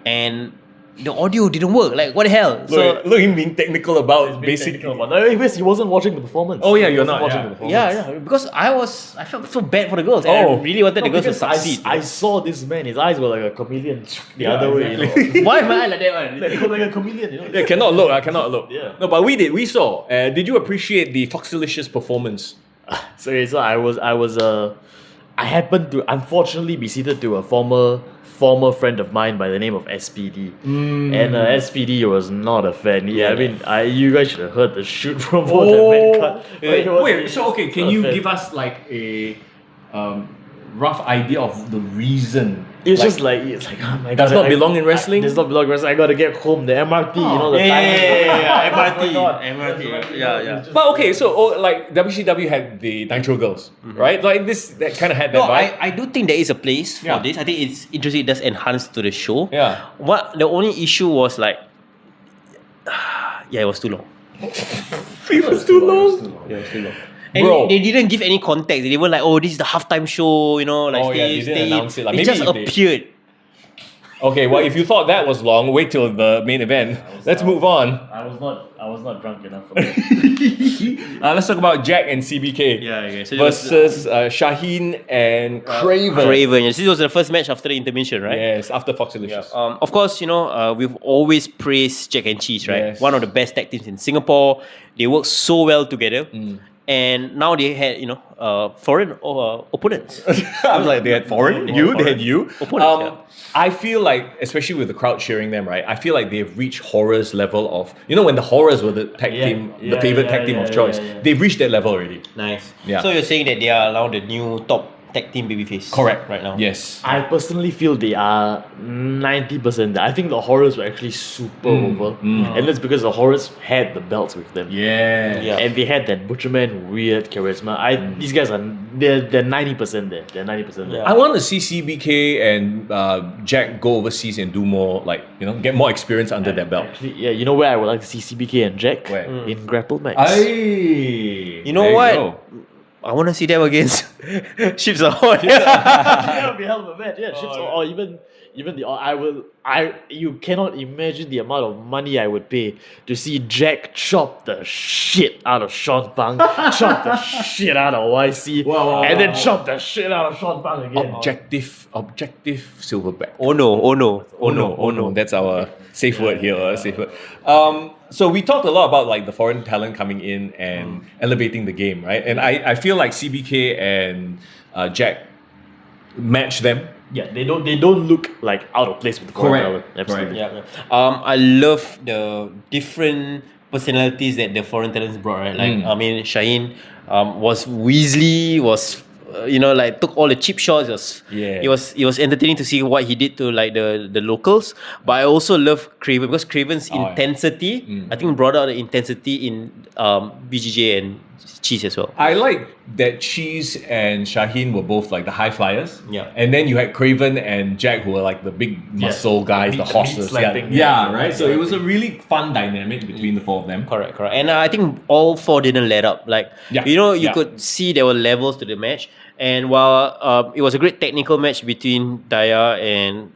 and the audio didn't work. Like, what the hell? Look him being technical about basically. Anyways, he wasn't watching the performance. Oh, yeah, He you're wasn't not, watching yeah. the performance. yeah, because I felt so bad for the girls. And Oh. I really wanted the No, girls to because succeed. I saw this man. His eyes were like a chameleon the other way. You know? Why am I like that one? Like, he was like a chameleon. You know? Yeah, cannot look. I cannot look. Yeah. No, but we saw. Did you appreciate the Foxylicious performance? So I happened to unfortunately be seated to a former friend of mine by the name of SPD, and SPD was not a fan. Yeah, I mean, you guys should have heard the shoot from what that man cut. But he was- So okay, can not a you fan. give us like a rough idea of the reason? It's just like it's like oh my Does god, not belong in wrestling? Does not belong in wrestling. I gotta get home. The MRT, you know, the timing. MRT. Yeah. But okay, so like WCW had the Nitro Girls, right? Like this, that kind of had that No, vibe. I do think there is a place for Yeah. this. I think it's interesting. It does enhance to the show. Yeah. What the only issue was like, it was too long. It was too long. Yeah, it was too long. And Bro. they didn't give any context. They weren't like, oh, this is the halftime show, you know, like Oh, yeah, they stay didn't in. announce it. Like, It maybe just if they- appeared. Okay, well, if you thought that was long, wait till the main event. Let's move on. I was not drunk enough for that. Let's talk about Jack and CBK Yeah. So it was versus Shaheen and Craven. Craven. Yes, this was the first match after the intermission, right? Yes, after Foxylicious. Of course, you know, we've always praised Jack and Cheese, right? Yes. One of the best tag teams in Singapore. They work so well together. And now they had, you know, foreign opponents. I was like, they had foreign, they had you. Opponents, yeah. I feel like, especially with the crowd cheering them, right? I feel like they've reached Horror's level of, you know, when the Horrors were the tag team, the favorite tag team of choice. They've reached that level already. Nice. Yeah. So you're saying that they are now the new top tag team babyface? Correct. Right now? Yes. I personally feel they are 90% there. I think the Horrors were actually super over. And that's because the Horrors had the belts with them. Yeah. Yeah. And they had that Butcherman weird charisma. These guys are they're 90% there. They're 90% there. Yeah. I want to see CBK and Jack go overseas and do more, like, you know, get more experience under their belt. Actually, yeah, you know where I would like to see CBK and Jack? Where? In Grapple Max. You know what? I want to see them against Ships Ahoy. That would be hell of a match. Yeah, Ships or even the you cannot imagine the amount of money I would pay to see Jack chop the shit out of Sean Pang, chop the shit out of YC, and then chop the shit out of Sean Pang again. Objective silverback. Oh no. Oh no. That's our safe word here. Safe word. So we talked a lot about like the foreign talent coming in and elevating the game, right? And I feel like CBK and Jack match them. Yeah, they don't look like out of place with the foreign talent. Absolutely. Yeah. I love the different personalities that the foreign talents brought, right? Like, I mean, Shaheen was Weasley, was like took all the cheap shots. It was entertaining to see what he did to like the locals. But I also love Craven because Craven's intensity, I think, brought out the intensity in BJJ and Cheese as well. I like that Cheese and Shaheen were both like the high flyers. Yeah. And then you had Craven and Jack who were like the big muscle guys, the meat horses. slapping, Yeah, yeah. right. So it was a really fun dynamic between the four of them. Correct. And I think all four didn't let up. Like, Yeah, you yeah. could see there were levels to the match. And while it was a great technical match between Daya and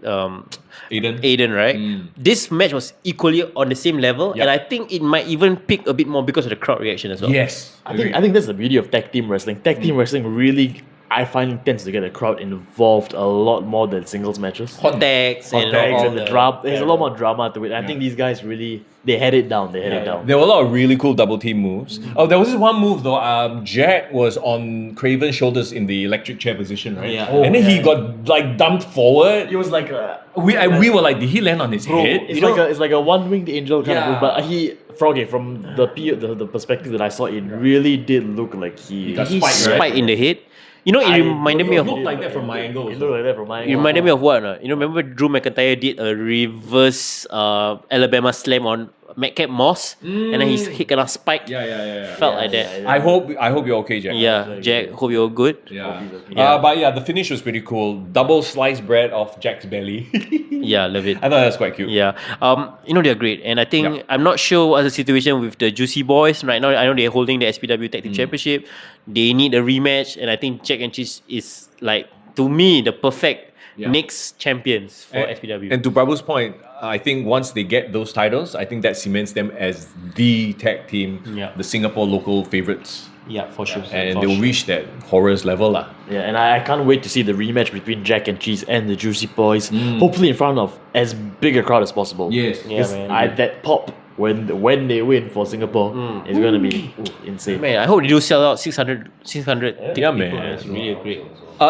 Aiden, right? This match was equally on the same level, Yeah. and I think it might even pick a bit more because of the crowd reaction as well. Yes. I think that's the beauty of tag team wrestling. Tag team wrestling really, I find, tends to get the crowd involved a lot more than singles matches. Hot tags Hot and tags all and the drama. There's a lot more drama to it. I think these guys really, they had it down. They had it down. There were a lot of really cool double team moves. Oh, there was this one move though. Jack was on Craven's shoulders in the electric chair position, right? Yeah. And then he got like dumped forward. It was like a, We were like, did he land on his head? it's like a one-winged angel kind of Yeah. move. But from the perspective that I saw, it really did look like he got He spiked, right? spiked in the head. You know, it reminded me it of. looked like that from my angle It also. looked like that from my It angle. reminded me of what? Remember Drew McIntyre did a reverse Alabama slam on Madcap Moss, and then his head kena spiked. Yeah. Felt like that. I hope you're okay, Jack. Yeah, Jack. Hope you're good. Yeah. Yeah. But yeah, the finish was pretty cool. Double sliced bread of Jack's belly. Yeah, love it. I thought that was quite cute. Yeah, they're great, and I think Yep. I'm not sure what's the situation with the Juicy Boys right now. I know they're holding the SPW Tag Team Championship. They need a rematch, and I think Jack and Cheese is like, to me, the perfect next champions for SPW. And to Prabhu's point, I think once they get those titles, I think that cements them as the tag team, Yeah. the Singapore local favourites. yeah, for sure. And for they'll sure. reach that horrors level. Lah. Yeah, and I can't wait to see the rematch between Jack and Cheese and the Juicy Boys. Hopefully in front of as big a crowd as possible. Yes. Yeah, Because man. that pop when they win for Singapore is gonna be insane. Man, I hope they do sell out 600 Yeah, people. man. It's really great.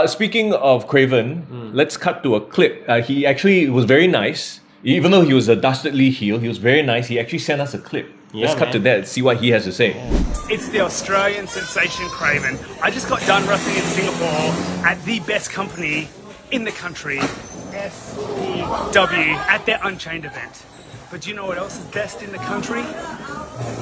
Speaking of Craven, let's cut to a clip. He actually was very nice. Even though he was a dastardly heel, he was very nice. He actually sent us a clip. Yeah, Let's cut to man. that, see what he has to say. It's the Australian sensation Craven. I just got done wrestling in Singapore at the best company in the country, SPW, at their Unchained event. But do you know what else is best in the country?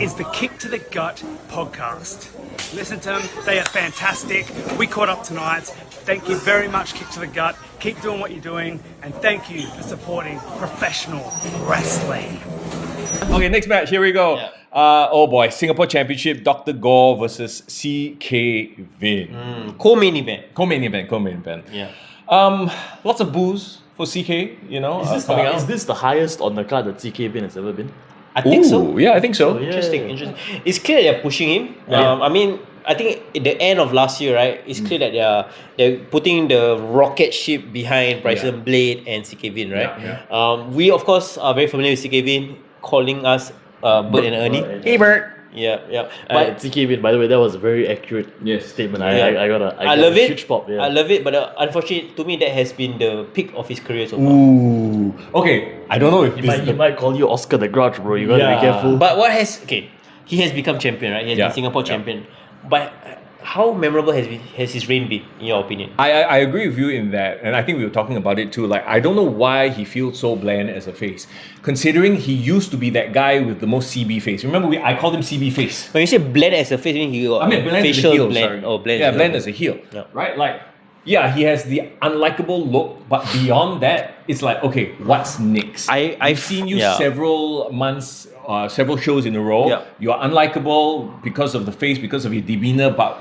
Is the Kick to the Gut podcast. Listen to them, they are fantastic. We caught up tonight. Thank you very much, Kick to the Gut. Keep doing what you're doing, and thank you for supporting professional wrestling. Okay, next match. Here we go. Yeah. Oh boy, Singapore Championship, Dr. Gore versus CK Vin. Co-main event. Co-main event. Yeah. Lots of boos for CK, Is coming out. this the highest on the card that CK Vin has ever been? I think so. Yeah, I think so. Interesting. It's clear they're pushing him. I mean, I think at the end of last year, right, it's clear that they're putting the rocket ship behind Bryson Blade and CK Vin, right? Yeah, We of course are very familiar with CK Vin, calling us Bert and Ernie. Hey, Bert. Yeah. But CK Vin, by the way, that was a very accurate statement. I got I love a it. huge pop. Yeah. I love it, but unfortunately, to me, that has been the peak of his career so far. Ooh. Okay, I don't know if He might call you Oscar the Grouch, bro. You gotta be careful. But he has become champion, right? He has been Singapore champion. But how memorable has his reign been, in your opinion? I agree with you in that, and I think we were talking about it too. Like, I don't know why he feels so bland as a face, considering he used to be that guy with the most CB face. Remember, I called him CB face. When you say bland as a face, he got Bland as a facial heel. bland. Sorry. Oh, bland. Yeah, as a bland heel. as a heel. Yeah. Right? Like, yeah, he has the unlikable look, but beyond that, it's like, okay, what's next? I've seen you several months, several shows in a row. Yeah. You're unlikable because of the face, because of your demeanor, but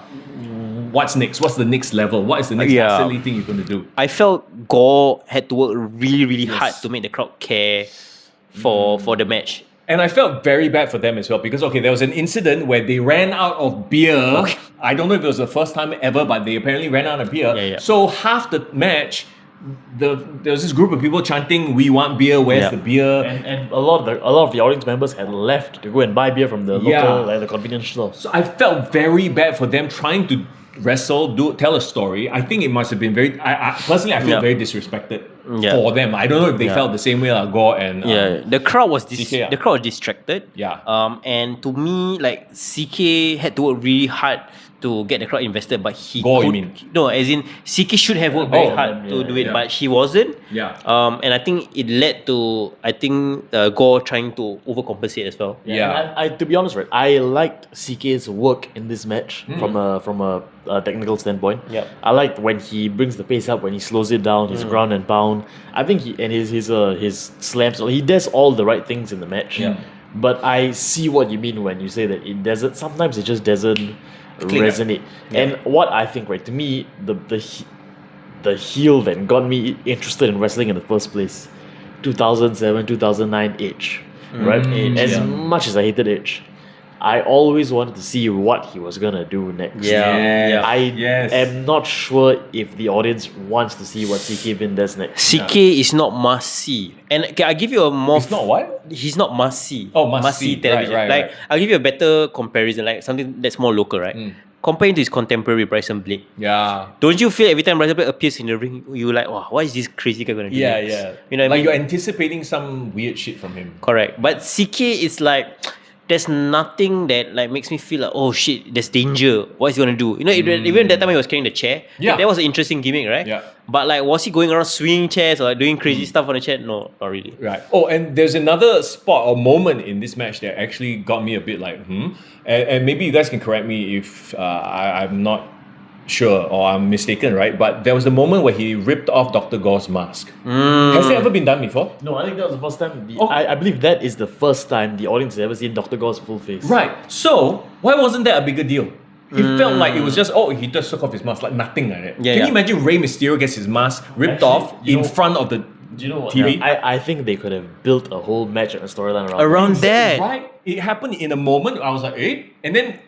what's next? What's the next level? What is the next silly thing you're going to do? I felt Gore had to work really, really hard to make the crowd care for the match. And I felt very bad for them as well because, there was an incident where they ran out of beer. I don't know if it was the first time ever, but they apparently ran out of beer. Yeah. So half the match, there was this group of people chanting, "We want beer, where's the beer?" And a lot of the audience members had left to go and buy beer from the local, like the convenience store. So I felt very bad for them trying to wrestle, tell a story. I think it must have been very, I personally, I feel very disrespected. Yeah. for them. I don't know if they felt the same way like Gore and the crowd was CK, the crowd was distracted. Yeah. And to me, like CK had to work really hard to get the crowd invested, but he Gore, you could, mean? no, as in CK should have worked very hard to do it, but he wasn't. Yeah. And I think it led to Gore trying to overcompensate as well. Yeah. And I to be honest, right, I liked CK's work in this match from a technical standpoint. Yep. I liked when he brings the pace up, when he slows it down, his ground and pound. I think his slams, he does all the right things in the match. Yeah. But I see what you mean when you say that it doesn't. Sometimes it just doesn't resonate. And what I think, right, to me, the heel that got me interested in wrestling in the first place, 2007, 2009 Edge, right? As much as I hated Edge, I always wanted to see what he was gonna do next. Yeah. I am not sure if the audience wants to see what CK Vin does next. CK is not must-see. And okay, I give you a more... It's not what? He's not must-see. Oh, must-see. television. Right, like, right. I'll give you a better comparison, like something that's more local, right? Comparing to his contemporary Bryson Blade. Yeah. Don't you feel every time Bryson Blade appears in the ring, you're like, wow, what is this crazy guy gonna do Yeah, next? yeah. You know what I like mean? you're anticipating some weird shit from him. Correct. But CK is like, there's nothing that like makes me feel like, oh shit, there's danger. What is he gonna do? You know, even that time he was carrying the chair. Yeah. That was an interesting gimmick, right? Yeah. But like, was he going around swinging chairs or like doing crazy stuff on the chair? No, not really. Right. Oh, and there's another spot or moment in this match that actually got me a bit like, And maybe you guys can correct me if I'm not sure or I'm mistaken, right? But there was a moment where he ripped off Dr. Gore's mask. Has that ever been done before? No, I think that was the first time. I believe that is the first time the audience has ever seen Dr. Gore's full face. Right. So, why wasn't that a bigger deal? It felt like it was just, he just took off his mask, like nothing like that. Yeah, Can yeah. you imagine Rey Mysterio gets his mask ripped Actually, off you in know- front of the Do you know what? TV? I think they could have built a whole match and a storyline Around that. Right? It happened in a moment. I was like, And then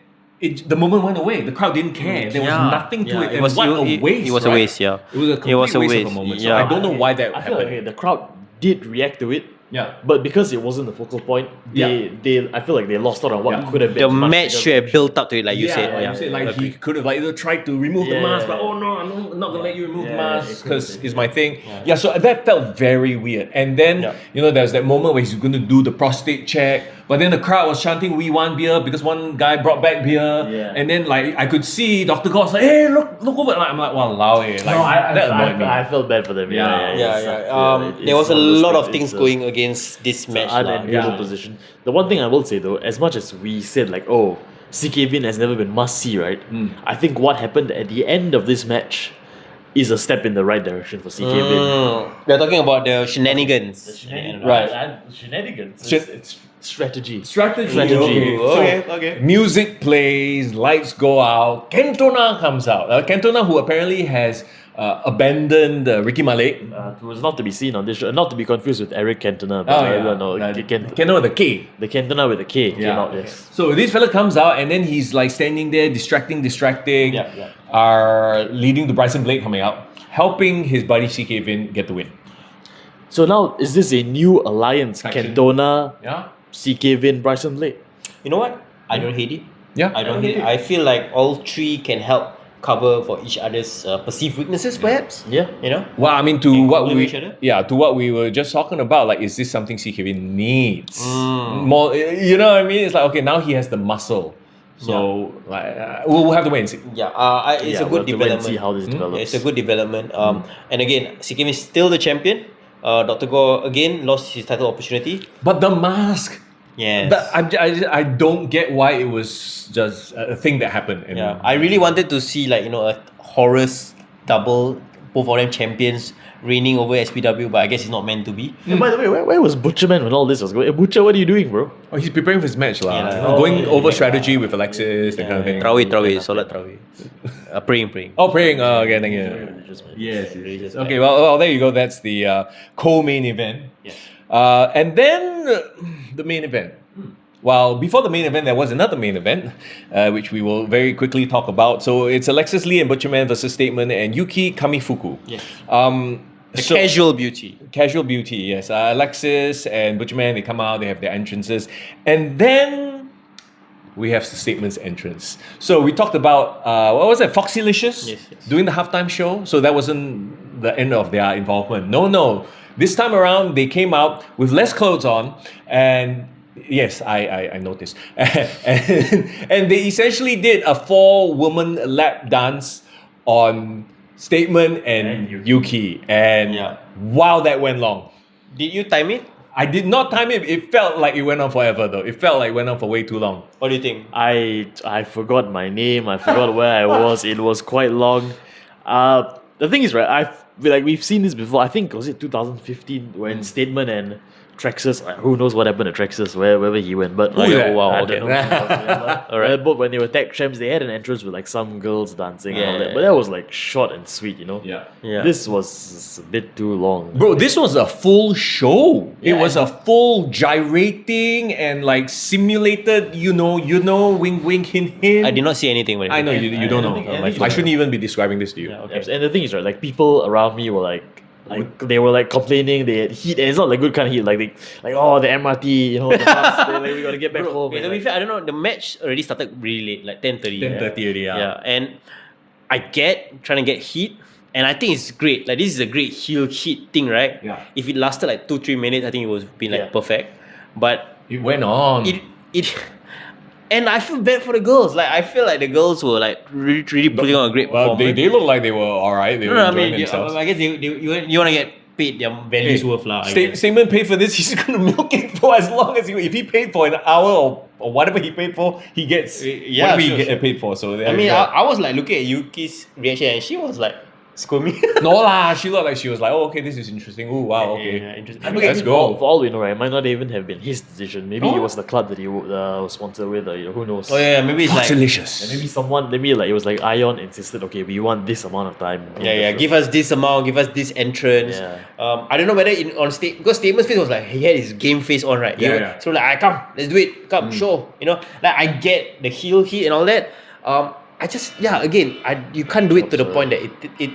the moment went away. The crowd didn't care. There was nothing to it. It And was what a waste. It was a right? waste, yeah. It was a complete waste of a moment. So yeah. I don't know why that I feel happened. like the crowd did react to it. Yeah. But because it wasn't the focal point, I feel like they lost out on what could have been. The much match bigger should have match. built up to it, like you said. Like you said, like he could have either tried to remove the Yeah. mask, but oh no, I'm not gonna let you remove the mask it could because have been. it's my thing. Yeah, so that felt very weird. And then there's that moment where he's gonna do the prostate check, but then the crowd was chanting "We want beer" because one guy brought back beer. Yeah. And then like I could see Dr. Gore's like, hey, look over. I'm like, wow, like that annoyed me. I felt bad for them. There was a lot of things going against this match. Unenviable position. The one thing I will say though, as much as we said like, CK Vin has never been must see, right? I think what happened at the end of this match is a step in the right direction for CK Vin. We're talking about the shenanigans. Right. Shenanigans. It's Strategy. strategy. Strategy. Okay. Music plays, lights go out. Kentona comes out. Kentona, who apparently has abandoned Ricky Malek. Who was not to be seen on this show, not to be confused with Eric Cantona. Kentona with the K. The Cantona with the K came out. Yes. So this fella comes out and then he's like standing there, distracting, are leading to Bryson Blade coming out, helping his buddy CK Vin get the win. So now is this a new alliance? Faction. Cantona, Yeah. CK Vin, Bryson Blade. You know what? I don't hate it. Yeah. I don't hate it. I feel like all three can help cover for each other's perceived weaknesses, perhaps. Yeah. You know? Well, I mean, to Can what complement each other? to what we were just talking about, like, is this something CK Vin needs? More, you know what I mean? It's like, okay, now he has the muscle. So, we'll have to wait and see. Yeah, it's a good we'll have to wait and development. see how this develops. It's a good development. And again, CKM is still the champion. Dr. Gore again lost his title opportunity. But the mask, Yes. I don't get why it was just a thing that happened. And I really wanted to see a Horus double, both of them champions reigning over SPW, but I guess it's not meant to be. And by the way, where was Butcherman when all this was going? Hey, Butcher, what are you doing, bro? Oh, he's preparing for his match, Yeah. going over strategy with Alexis, that kind of thing. Traweh, solat Traweh. Praying. Oh, praying. Okay, thank you. Yes. Okay, well, there you go. That's the co-main event. Yes. And then the main event. Well, before the main event, there was another main event, which we will very quickly talk about. So it's Alexis Lee and Butcherman versus Statement and Yuki Kamifuku. Yes. The Casual beauty. Casual beauty, yes. Alexis and Butcherman, they come out, they have their entrances. And then we have the Statement's entrance. So we talked about, what was that, Foxylicious? Yes. Doing the halftime show. So that wasn't the end of their involvement. No. This time around, they came out with less clothes on, and yes, I noticed. and they essentially did a 4-woman lap dance on Statement and Yuki. And wow, that went long. Did you time it? I did not time it. It felt like it went on forever though. It felt like it went on for way too long. What do you think? I forgot my name. I forgot where I was. It was quite long. The thing is, right? We've seen this before. I think was it 2015 when Statement and Trexus. Who knows what happened to Trexus wherever he went? But Who is that? Wow, I okay. don't know. Alright, but when they were tech champs, they had an entrance with like some girls dancing and all that. But that was like short and sweet, you know. Yeah. This was a bit too long. Bro, this was a full show. It Yeah. was a full gyrating and like simulated, you know, wink, wink, hint, hint. I did not see anything. I know you don't know. I think I shouldn't even be describing this to you. Okay. And the thing is, right, like people around me were like they were like complaining they had heat, and it's not like good kind of heat, like the MRT, you know, the bus, we gotta get back home. Okay, and to be like- fair, I don't know. The match already started really late, like 10:30. 10:30 already, yeah. Yeah, and I get trying to get heat, and I think it's great. Like this is a great heel heat thing, right? Yeah. If it lasted like 2-3 minutes, I think it was been like Yeah. perfect. But It went on. it and I feel bad for the girls. Like I feel like the girls were like really putting on a great Well, performance. they look like they were alright. They were I enjoying mean, themselves. I guess you want to get paid their values worth lah. I guess. Statement paid for this. He's gonna milk it for as long as if he paid for an hour or whatever he paid for, he gets Yeah, whatever sure, he sure. paid for. So there I you mean, go. I was like looking at Yuki's reaction, and she was like squirming. No lah, she looked like she was like, oh okay, this is interesting. Oh wow, okay. Yeah, interesting. Okay, Let's for go. all we know, right, it might not even have been his decision. Maybe Oh. it was the club that he was sponsored with, or who knows. Oh yeah, maybe it's like Delicious. And maybe like it was like Ion insisted, okay, we want this amount of time. yeah. Give us this amount, give us this entrance. Yeah. I don't know whether on stage because Statement's face was like he had his game face on, right? Yeah, You know? yeah. So like, I come, let's do it, come, show. You know, like I get the heel heat and all that. I just again, you can't do it to the point that it.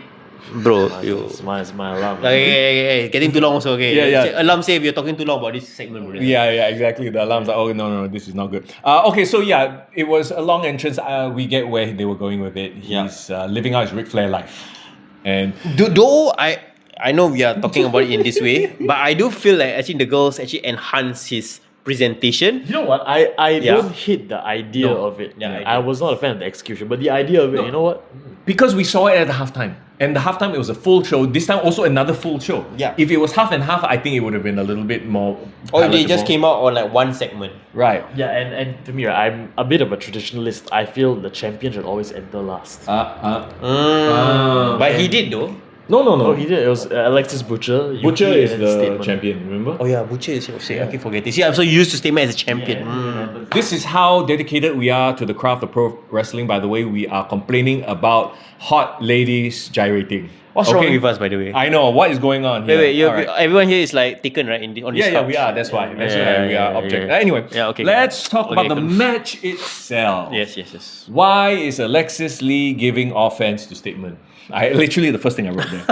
Bro, you. It's my alarm. Hey, getting too long also, okay? Yeah. Alarm say we're talking too long about this segment, bro. Yeah, exactly. The alarm's like, oh no, this is not good. Okay, so yeah, it was a long entrance. We get where they were going with it. He's living out his Ric Flair life, and Though I know we are talking about it in this way, but I do feel like actually the girls actually enhance his presentation. You know what? I Yeah. don't hate the idea No. of it. Yeah, I was not a fan of the execution, but the idea of it, you know what? because we saw it at the halftime, and the halftime it was a full show. This time also another full show. Yeah. If it was half and half, I think it would have been a little bit more. Or they just palatable. came out on like one segment. Right. Yeah, and to me, right, I'm a bit of a traditionalist. I feel the champion should always enter last. But he did though. No. Oh, he did. It was Alexis Butcher. Yuki, Butcher is and the Statement. champion. Remember? Oh yeah, Butcher is I keep forgetting. See, I'm so used to Statement as a champion. This is how dedicated we are to the craft of pro wrestling. By the way, we are complaining about hot ladies gyrating. What's wrong with us, by the way? I know what is going on here. Wait, All right. everyone here is like taken, right? On this Yeah, couch? we are. That's why. That's Yeah, why we are yeah, object. yeah. Anyway, Yeah, okay. let's talk about Okay, the come. match itself. Yes. Why is Alexis Lee giving offense to Statement? Literally the first thing I wrote there.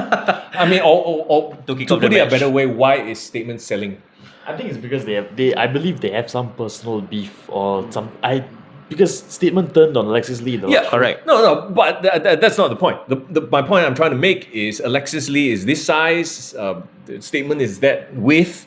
I mean, or To kick to off put the it a match. better way, why is Statement selling? I think it's because I believe they have some personal beef or some. Because Statement turned on Alexis Lee. Though. Yeah, correct. No, but that's not the point. My point I'm trying to make is Alexis Lee is this size, the Statement is that width.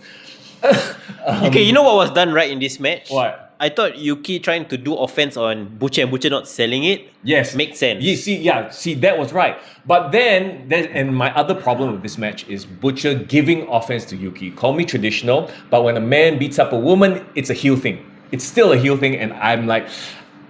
Okay, you know what was done right in this match? What? I thought Yuki trying to do offense on Butcher and Butcher not selling it. Yes. Makes sense. See, that was right. But then, and my other problem with this match is Butcher giving offense to Yuki. Call me traditional, but when a man beats up a woman, it's a heel thing. It's still a heel thing, and I'm like,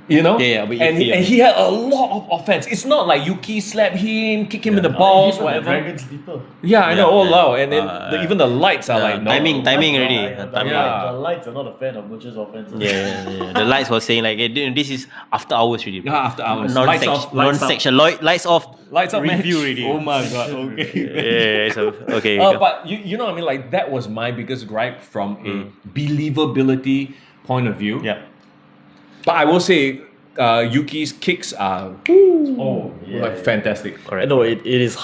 you know? Yeah, but you and feel- he had a lot of offense. It's not like Yuki slapped him, kick him in the balls, Even the whatever. Dragon Sleeper. Yeah, I know, oh wow. And then Uh, even the lights are like, no. timing already. Yeah. The lights are not a fan of Butcher's offense. Yeah. The lights was saying like, this is after hours already. Yeah, after hours. Lights off, lights Non-section. Lights off. Lights up Review match. already. Oh my god, okay. Yeah, so, okay. But you know what I mean? Like, that was my biggest gripe from a believability point of view. Yeah. But I will say, Yuki's kicks are like fantastic. Correct. No, it is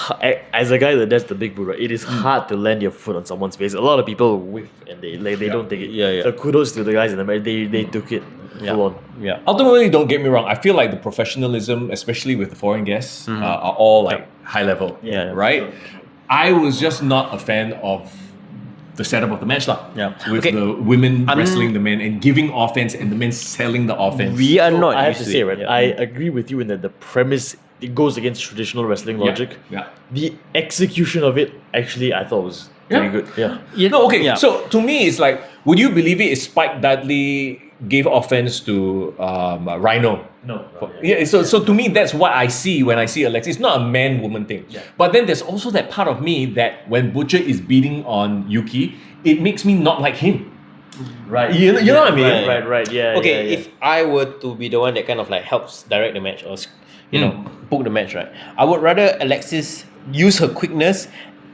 as a guy that does the big boot, right? It is hard to land your foot on someone's face. A lot of people whiff and they don't take it. Yeah. So kudos to the guys in the match. They took it full on. Yeah. Ultimately, don't get me wrong, I feel like the professionalism, especially with the foreign guests, are all like high level. Yeah. Right? I was just not a fan of the setup of the match lah. Yeah. With Okay. the women wrestling the men and giving offense and the men selling the offense. We are So not. I have used to it. say, right, Yeah. I agree with you in that the premise it goes against traditional wrestling logic. Yeah. The execution of it actually I thought was Yeah. very good. Yeah. No, okay. Yeah. So to me, it's like, would you believe it? Is Spike Dudley gave offense to Rhino? No. Yeah, so to me, that's what I see when I see Alex. It's not a man-woman thing. Yeah. But then there's also that part of me that when Butcher is beating on Yuki, it makes me not like him. Right. You know what I mean? Right. Yeah. Okay, yeah, yeah. if I were to be the one that kind of like helps direct the match or book the match, right? I would rather Alexis use her quickness,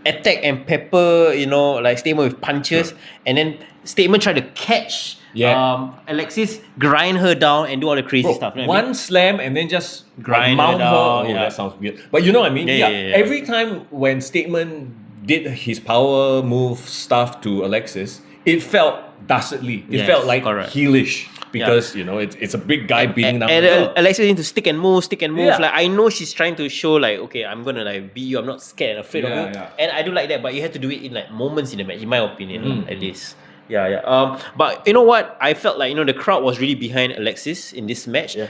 attack and pepper, like Statement with punches, and then Statement try to catch Alexis, grind her down and do all the crazy stuff. You know what I mean? One slam and then just Grind mount her her. down, Oh, yeah. that sounds weird. But you know what I mean? Yeah. Every time when Statement did his power move stuff to Alexis, it felt dastardly. It Yes, felt like correct. heelish because it's a big guy beating down And the girl. Alexis need to stick and move. Yeah. Like I know she's trying to show like, okay, I'm gonna like beat you. I'm not scared and afraid of Yeah, you. yeah. And I do like that, but you have to do it in like moments in the match, in my opinion, at least. Yeah. But you know what? I felt like the crowd was really behind Alexis in this match. Yeah.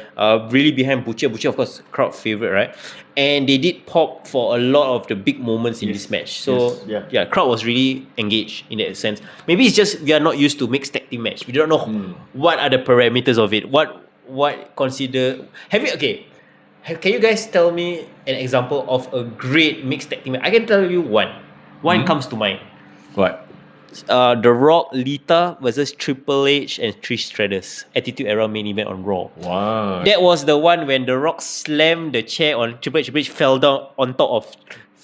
Really behind Butcher. Butcher, of course, crowd favorite, right? And they did pop for a lot of the big moments in this match. So Yes. Yeah. crowd was really engaged in that sense. Maybe it's just we are not used to mixed tag team match. We don't know what are the parameters of it. What consider? Have you okay? Can you guys tell me an example of a great mixed tag team match? I can tell you one. One comes to mind. What? The Rock, Lita versus Triple H and Trish Stratus Attitude Era main event on Raw. Wow. That was the one when The Rock slammed the chair on Triple H. Triple H fell down on top of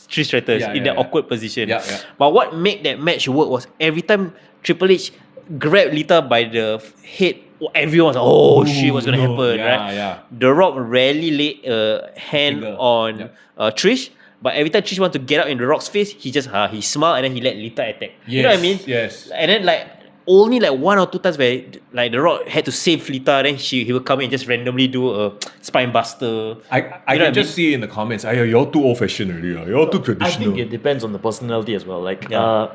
Trish Stratus in that awkward position. Yeah. But what made that match work was every time Triple H grabbed Lita by the head, everyone was like, oh shit, what's gonna happen, right? Yeah. The Rock rarely laid a hand Finger. on Trish. But every time Trish wanted to get out in The Rock's face, he just he smiled and then he let Lita attack. You know what I mean? Yes. And then like only like 1 or 2 times where like The Rock had to save Lita, then he would come in and just randomly do a spine buster. I You know can what I just see in the comments, you're too old fashioned already. You're too I traditional. think it depends on the personality as well. Like, Yeah.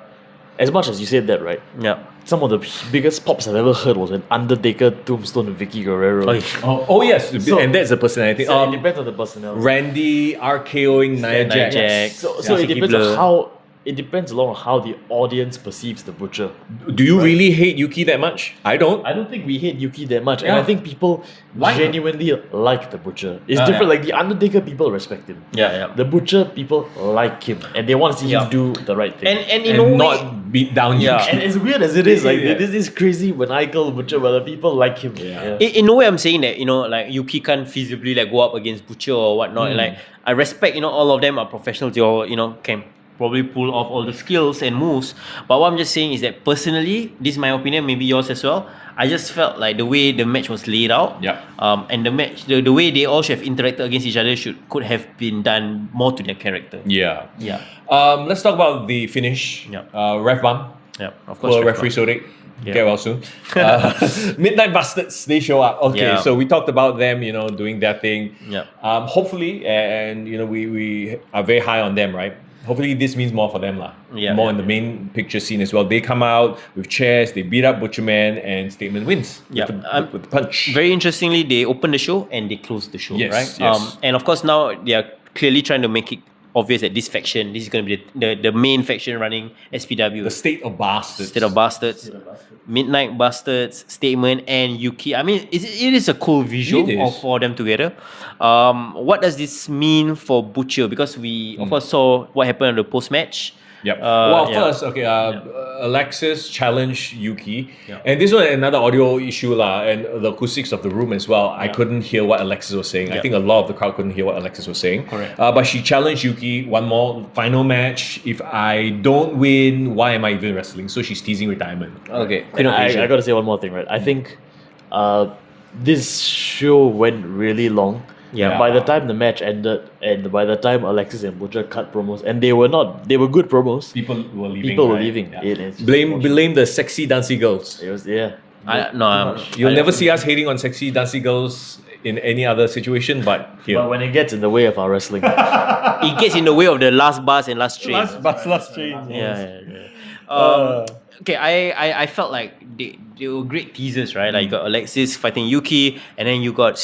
as much as you said that, right? Yeah. Some of the biggest pops I've ever heard was an Undertaker Tombstone with Vicky Guerrero. Oh yes, So- and that's the personality. So it depends on the personality. Randy RKOing Nia Nia Jax. Jax. So it Vicky depends Blur. on how it depends a lot on how the audience perceives the Butcher. Do you really hate Yuki that much? I don't. I don't think we hate Yuki that much, and Yeah. I think people Like him. genuinely like the Butcher. It's Yeah. different. Like the Undertaker, people respect him. Yeah. The Butcher, people like him, and they want to see Yeah. him do the right thing. And in And a way, not beat down Yeah. Yuki. And as weird as it is, like Yeah. this is crazy maniacal Butcher, but the people like him. Yeah. in a way, I'm saying that like Yuki can't feasibly like go up against Butcher or whatnot. Like I respect all of them are professionals. They all can probably pull off all the skills and moves. But what I'm just saying is that personally, this is my opinion, maybe yours as well. I just felt like the way the match was laid out, Yeah. and the match, the way they all should have interacted against each other could have been done more to their character. Yeah. Yeah. Let's talk about the finish. Yeah. Ref bump. Yeah, of course. Poor referee Sodic. Yeah. Get well soon. Midnight Bastards, they show up. Okay, Yeah. so we talked about them, doing their thing. Yeah. Hopefully, and we are very high on them, right? Hopefully this means more for them lah. Yeah, More yeah. in the main picture scene as well. They come out with chairs, they beat up Butcherman, and Statement wins Yeah. with the punch. Very interestingly, they opened the show and they closed the show, Yes, right? yes. And of course now they are clearly trying to make it obvious that this is going to be the main faction running SPW. The State of Bastards. State of Bastards, Midnight Bastards, Statement, and Yuki. I mean, it is a cool visual It is. of all them together. What does this mean for Butcher? Because we of course saw what happened in the post match. Yep. yeah. First, okay, Alexis challenged Yuki. Yeah. And this was another audio issue and the acoustics of the room as well. I couldn't hear what Alexis was saying. I Yeah. think a lot of the crowd couldn't hear what Alexis was saying. Correct. But she challenged Yuki, one more final match. If I don't win, why am I even wrestling? So she's teasing retirement. Okay. And I gotta say one more thing, right? I think this show went really long. Yeah. By the time the match ended, and by the time Alexis and Butcher cut promos, and they were good promos. People were leaving. People were right? leaving. Yeah. It's just Blame the sexy dancey girls. It was, yeah. You'll never see us hating on sexy dancey girls in any other situation, but here. But when it gets in the way of our wrestling, It gets in the way of the last bus and last train. last train. Okay, I felt like they were great teasers, right? Like you got Alexis fighting Yuki, and then you got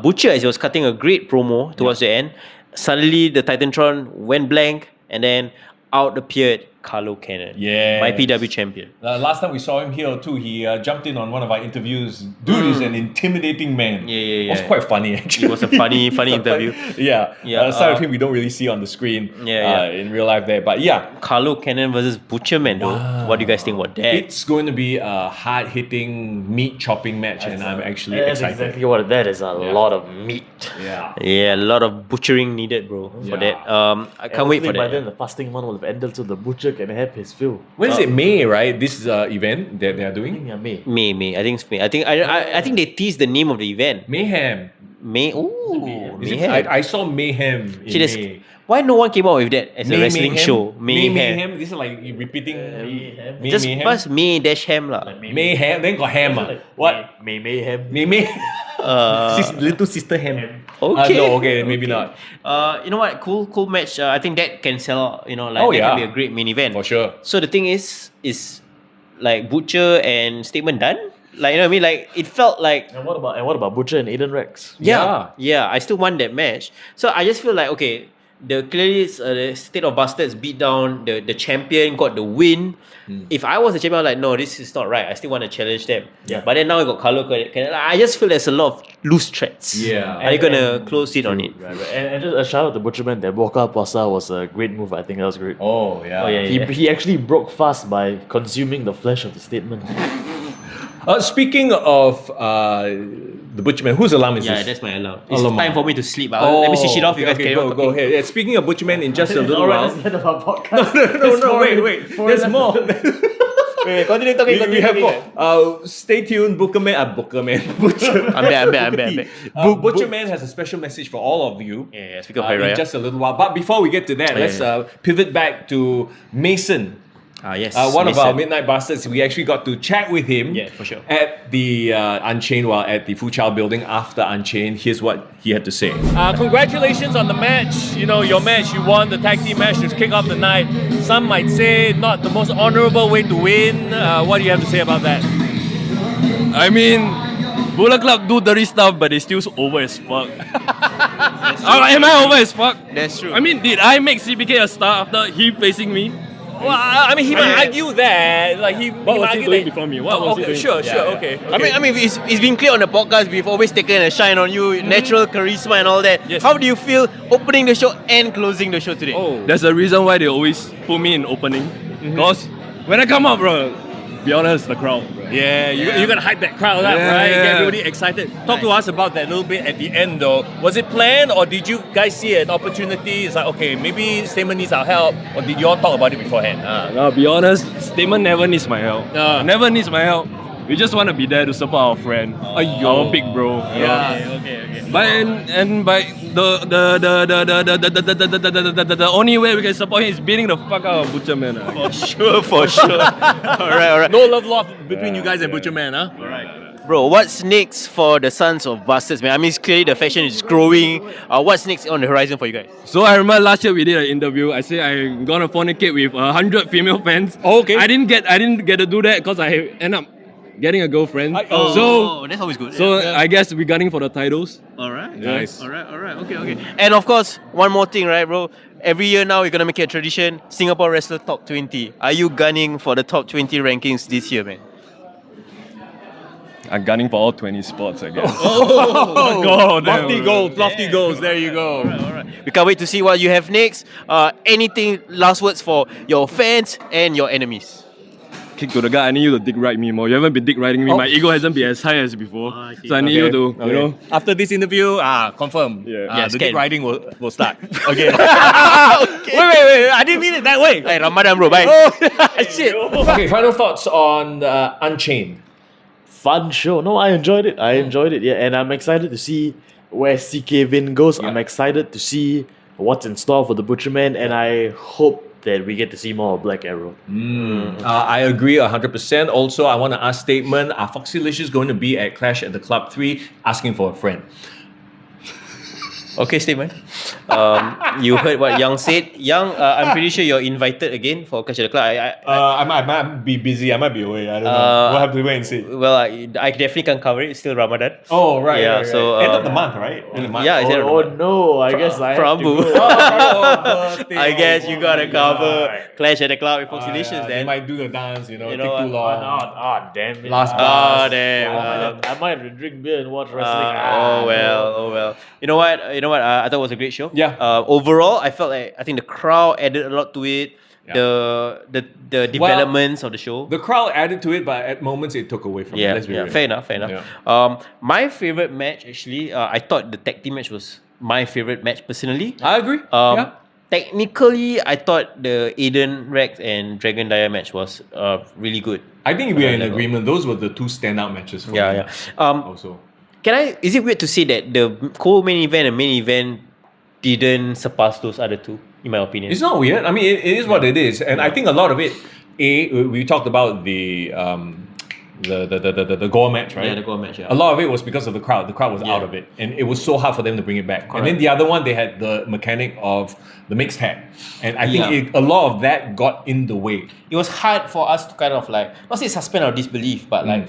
Butcher as he was cutting a great promo towards the end. Suddenly the Titantron went blank, and then out appeared Carlo Cannon, Yes. my PW champion. Last time we saw him here too, he jumped in on one of our interviews. Dude is an intimidating man. Yeah. It was quite funny actually. It was a funny interview. Yeah. Side of him we don't really see on the screen in real life there. But yeah, Carlo Cannon versus Butcherman though. What do you guys think about that? it's going to be a hard-hitting, meat-chopping match, and I'm actually that's excited. exactly what that is. A lot of meat. Yeah. Yeah, a lot of butchering needed, bro, for that. I can't wait for By that. then, the fasting one will have ended, so the butcher can have his fill. When is it? May, right? This is event that they are I doing. think May. May. I think it's May. I think they teased the name of the event. Mayhem. May. Ooh, Is it- Mayhem. I saw Mayhem in See, there's- May. why no one came out with that as a May wrestling Mayhem? show? May Mayhem. This is like you repeating. May Just Mayhem. pass May dash ham lah. Mayhem. Then got ham. What? Mayhem. May. Little sister ham. Okay. No, okay, maybe not. You know what? Cool match. I think that can sell out. You know, like Oh, that yeah. can be a great main event. For sure. So the thing is like Butcher and Statement done. Like, you know what I mean? Like it felt like And what about Butcher and Aiden Rex? yeah, I still want that match. So I just feel like okay, the State of Bastards beat down the champion, got the win. If I was the champion, I'm like, no, this is not right. I still want to challenge them. Yeah. But then now I got Carlo. I just feel there's a lot of loose threads. Yeah. Are you gonna close it on it? Right. And just a shout out to Butcherman. That Boca Pasa was a great move. I think that was great. Oh yeah. He actually broke fast by consuming the flesh of the statement. Speaking of the Butcherman, whose alarm is Yeah, this? that's my alarm. It's Alarm. time for me to sleep. Let me switch it off. You guys okay, carry on go talking. ahead. Yeah, speaking of Butcherman, in just a little Alright, while. that's the end of our podcast. No, wait. There's more. Continue talking. We have more. Stay tuned, Butcherman. Butcher. I'm back. Butcherman has a special message for all of you. Yeah. Speak of Hari Raya. in just a little while. But before we get to that, let's pivot back to Mason. Yes. One of Mason. our Midnight Bastards. We actually got to chat with him. Yeah, for sure. At the Unchained, at the Fuchal building after Unchained. Here's what he had to say. Congratulations on the match. You know, your match, you won the tag team match to kick off the night. Some might say not the most honorable way to win. What do you have to say about that? I mean, Bullet Club do dirty stuff, but they still over as fuck. Am I over as fuck? That's true. I mean, did I make CBK a star after he facing me? Well, I mean, he might argue that. Like he What was he argue doing that- before me? What was he okay, doing? Sure, Yeah. okay. I mean, it's been clear on the podcast. We've always taken a shine on you, natural charisma and all that. Yes. How do you feel opening the show and closing the show today? There's a reason why they always put me in opening. Because when I come up, bro, be honest, the crowd. Yeah, you're gonna hype that crowd up, Yeah, right? Get yeah. everybody excited. Talk to us about that a little bit at the end, though. Was it planned, or did you guys see an opportunity? It's like, okay, maybe Statement needs our help, or did you all talk about it beforehand? I'll be honest, Statement never needs my help. Never needs my help. We just want to be there to support our friend, our big bro. Yeah, okay. But by the only way we can support him is beating the fuck out of Butcherman. For sure. Alright. No love lost between you guys and Butcherman, huh? Bro, what's next for the Sons of Bastards, man? I mean, clearly the faction is growing. What's next on the horizon for you guys? So I remember last year we did an interview. I say I'm gonna fornicate with 100 female fans. Oh, okay. I didn't get to do that because I end up getting a girlfriend. Oh, that's always good. So I guess we're gunning for the titles. Alright. Nice. Alright. Okay. And of course, one more thing, right, bro? Every year now, we're gonna make it a tradition. Singapore Wrestler Top 20. Are you gunning for the top 20 rankings this year, man? I'm gunning for all 20 spots, I guess. Lofty goals. There you go. Alright. We can't wait to see what you have next. Anything, last words for your fans and your enemies? Kick to the gut, I need you to dick ride me more. You haven't been dick riding me. My ego hasn't been as high as before. So I need you to, you know. After this interview, confirm. Yeah. The dick riding will start. Okay. Okay. Wait. I didn't mean it that way. Hey, Ramadan, bro. Bye. Shit. Okay, final thoughts on Unchained. Fun show. No, I enjoyed it. Yeah, and I'm excited to see where CK Vin goes. I'm excited to see what's in store for the Butcherman, and I hope that we get to see more of Black Arrow. I agree 100%. Also, I want to ask statement: are Foxylicious going to be at Clash at the Club 3 asking for a friend? Okay, statement. You heard what Young said. Young, I'm pretty sure you're invited again for Clash of the Club. I might be busy. I might be away. I don't know. We'll have to wait and see. Well, I definitely can't cover it. It's still Ramadan. Oh, right. Yeah, right. so, end of the month, right? End of the month. Yeah, it's end of the Oh month. no, I guess I have to Prabhu. go. I guess you gotta cover Right. Clash at the Club with Foxylicious They then. might do the dance, you know, You take know too what? long. Damn it. Last Oh, bus. damn. I might have to drink beer and watch wrestling. Oh well. You know what? I thought it was a great show. Yeah. Overall, I think the crowd added a lot to it. Yeah. The developments of the show. The crowd added to it, but at moments it took away from it. Let's be real. Fair enough. Yeah. My favorite match actually, I thought the tag team match was my favorite match personally. I agree. Technically, I thought the Aiden Rex and Dragon Daya match was really good. I think we are in agreement. Those were the two standout matches for me. Yeah. Also. Is it weird to say that the co-main event and main event didn't surpass those other two, in my opinion? It's not weird. I mean, it is what it is, and I think a lot of it. We talked about the Gore match, right? Yeah, the Gore match. Yeah. A lot of it was because of the crowd. The crowd was out of it, and it was so hard for them to bring it back. And then the other one, they had the mechanic of the mixed tag, and I think a lot of that got in the way. It was hard for us to kind of like, not say suspend our disbelief, but like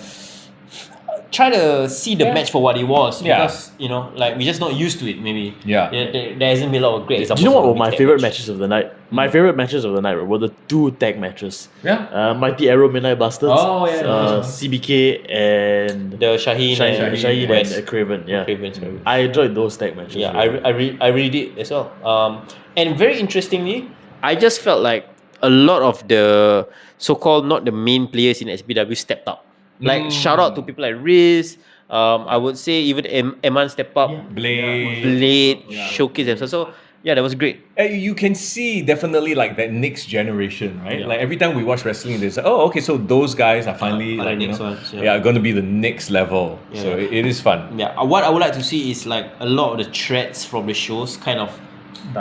try to see the match for what it was, because like we're just not used to it. Maybe there hasn't been a lot of great examples. Do you know what of were my mixed tag favorite match. matches of the night? My favorite matches of the night were the two tag matches. Yeah. Mighty Arrow Midnight Bastards. Oh, yeah. CBK and The Shaheen Shaheen West. and Craven. Yeah. Craven's. I enjoyed those tag matches. Yeah, really. I really did as well. And very interestingly, I just felt like a lot of the so-called not the main players in SPW stepped up. Like shout out to people like Riz. I would say even Eman stepped up. Blade showcase themselves. So yeah, that was great. You can see definitely like that next generation, right? Like every time we watch wrestling, there's okay, so those guys are finally like next ones, going to be the next level. So it is fun. Yeah, what I would like to see is like a lot of the threads from the shows kind of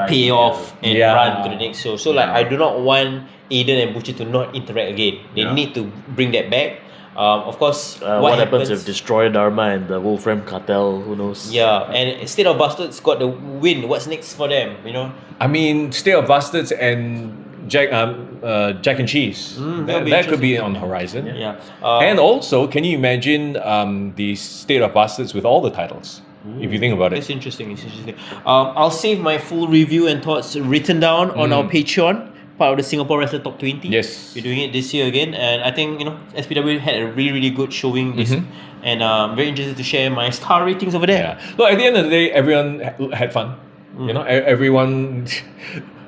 pay off and run to the next show. So like I do not want Aiden and Butcher to not interact again. They need to bring that back. Of course, what happens if Destroyer Dharma and the Wolfram Cartel? Who knows? Yeah, and State of Bastards got the win. What's next for them? I mean, State of Bastards and Jack and Cheese. That could be on the horizon. Yeah. And also, can you imagine the State of Bastards with all the titles? If you think about it. It's interesting. I'll save my full review and thoughts written down on our Patreon, part of the Singapore Wrestler Top 20. Yes. We're doing it this year again, and I think SPW had a really, really good showing this, and I'm very interested to share my star ratings over there. Yeah. Look, at the end of the day, everyone had fun. Everyone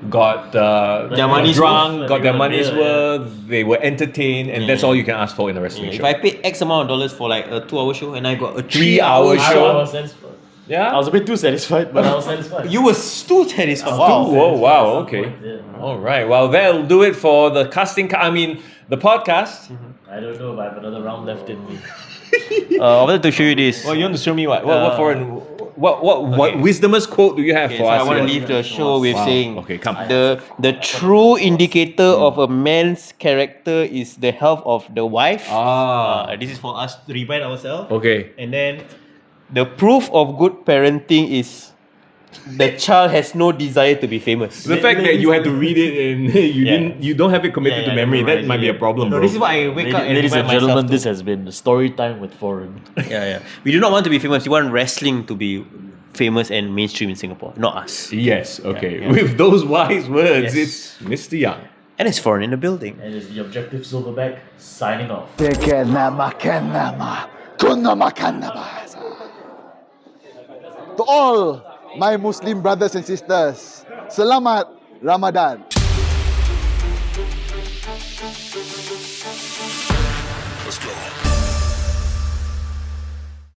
got their money's drunk, worth. got their money's worth. They were entertained, and that's all you can ask for in a wrestling If show. I paid X amount of dollars for like a 2-hour show and I got a 3-hour 3-hour show. I was satisfied. Yeah. I was a bit too satisfied, but I was satisfied. You were still satisfied. Oh, Wow. wow, okay. All right. Well, that'll do it for the the podcast. I don't know, but I have another round left in me. I wanted to show you this. Well, you want to show me what? What wisdomous quote do you have Okay, for so us? I want to here? leave the show with saying Okay, come. the true indicator of a man's character is the health of the wife. This is for us to remind ourselves. Okay. And then the proof of good parenting is the child has no desire to be famous. The fact that you had to read it and you don't have it committed to memory, that might be a problem, bro. This is why I wake up and Ladies and remind gentlemen, myself this has been story time with Foreign. Yeah. We do not want to be famous. We want wrestling to be famous and mainstream in Singapore, not us. Yes, okay. Yeah. With those wise words, Yes. it's Mr. Young. And it's foreign in the building. And it's the Objective Silverback signing off. To all my Muslim brothers and sisters, Selamat Ramadan. Let's go.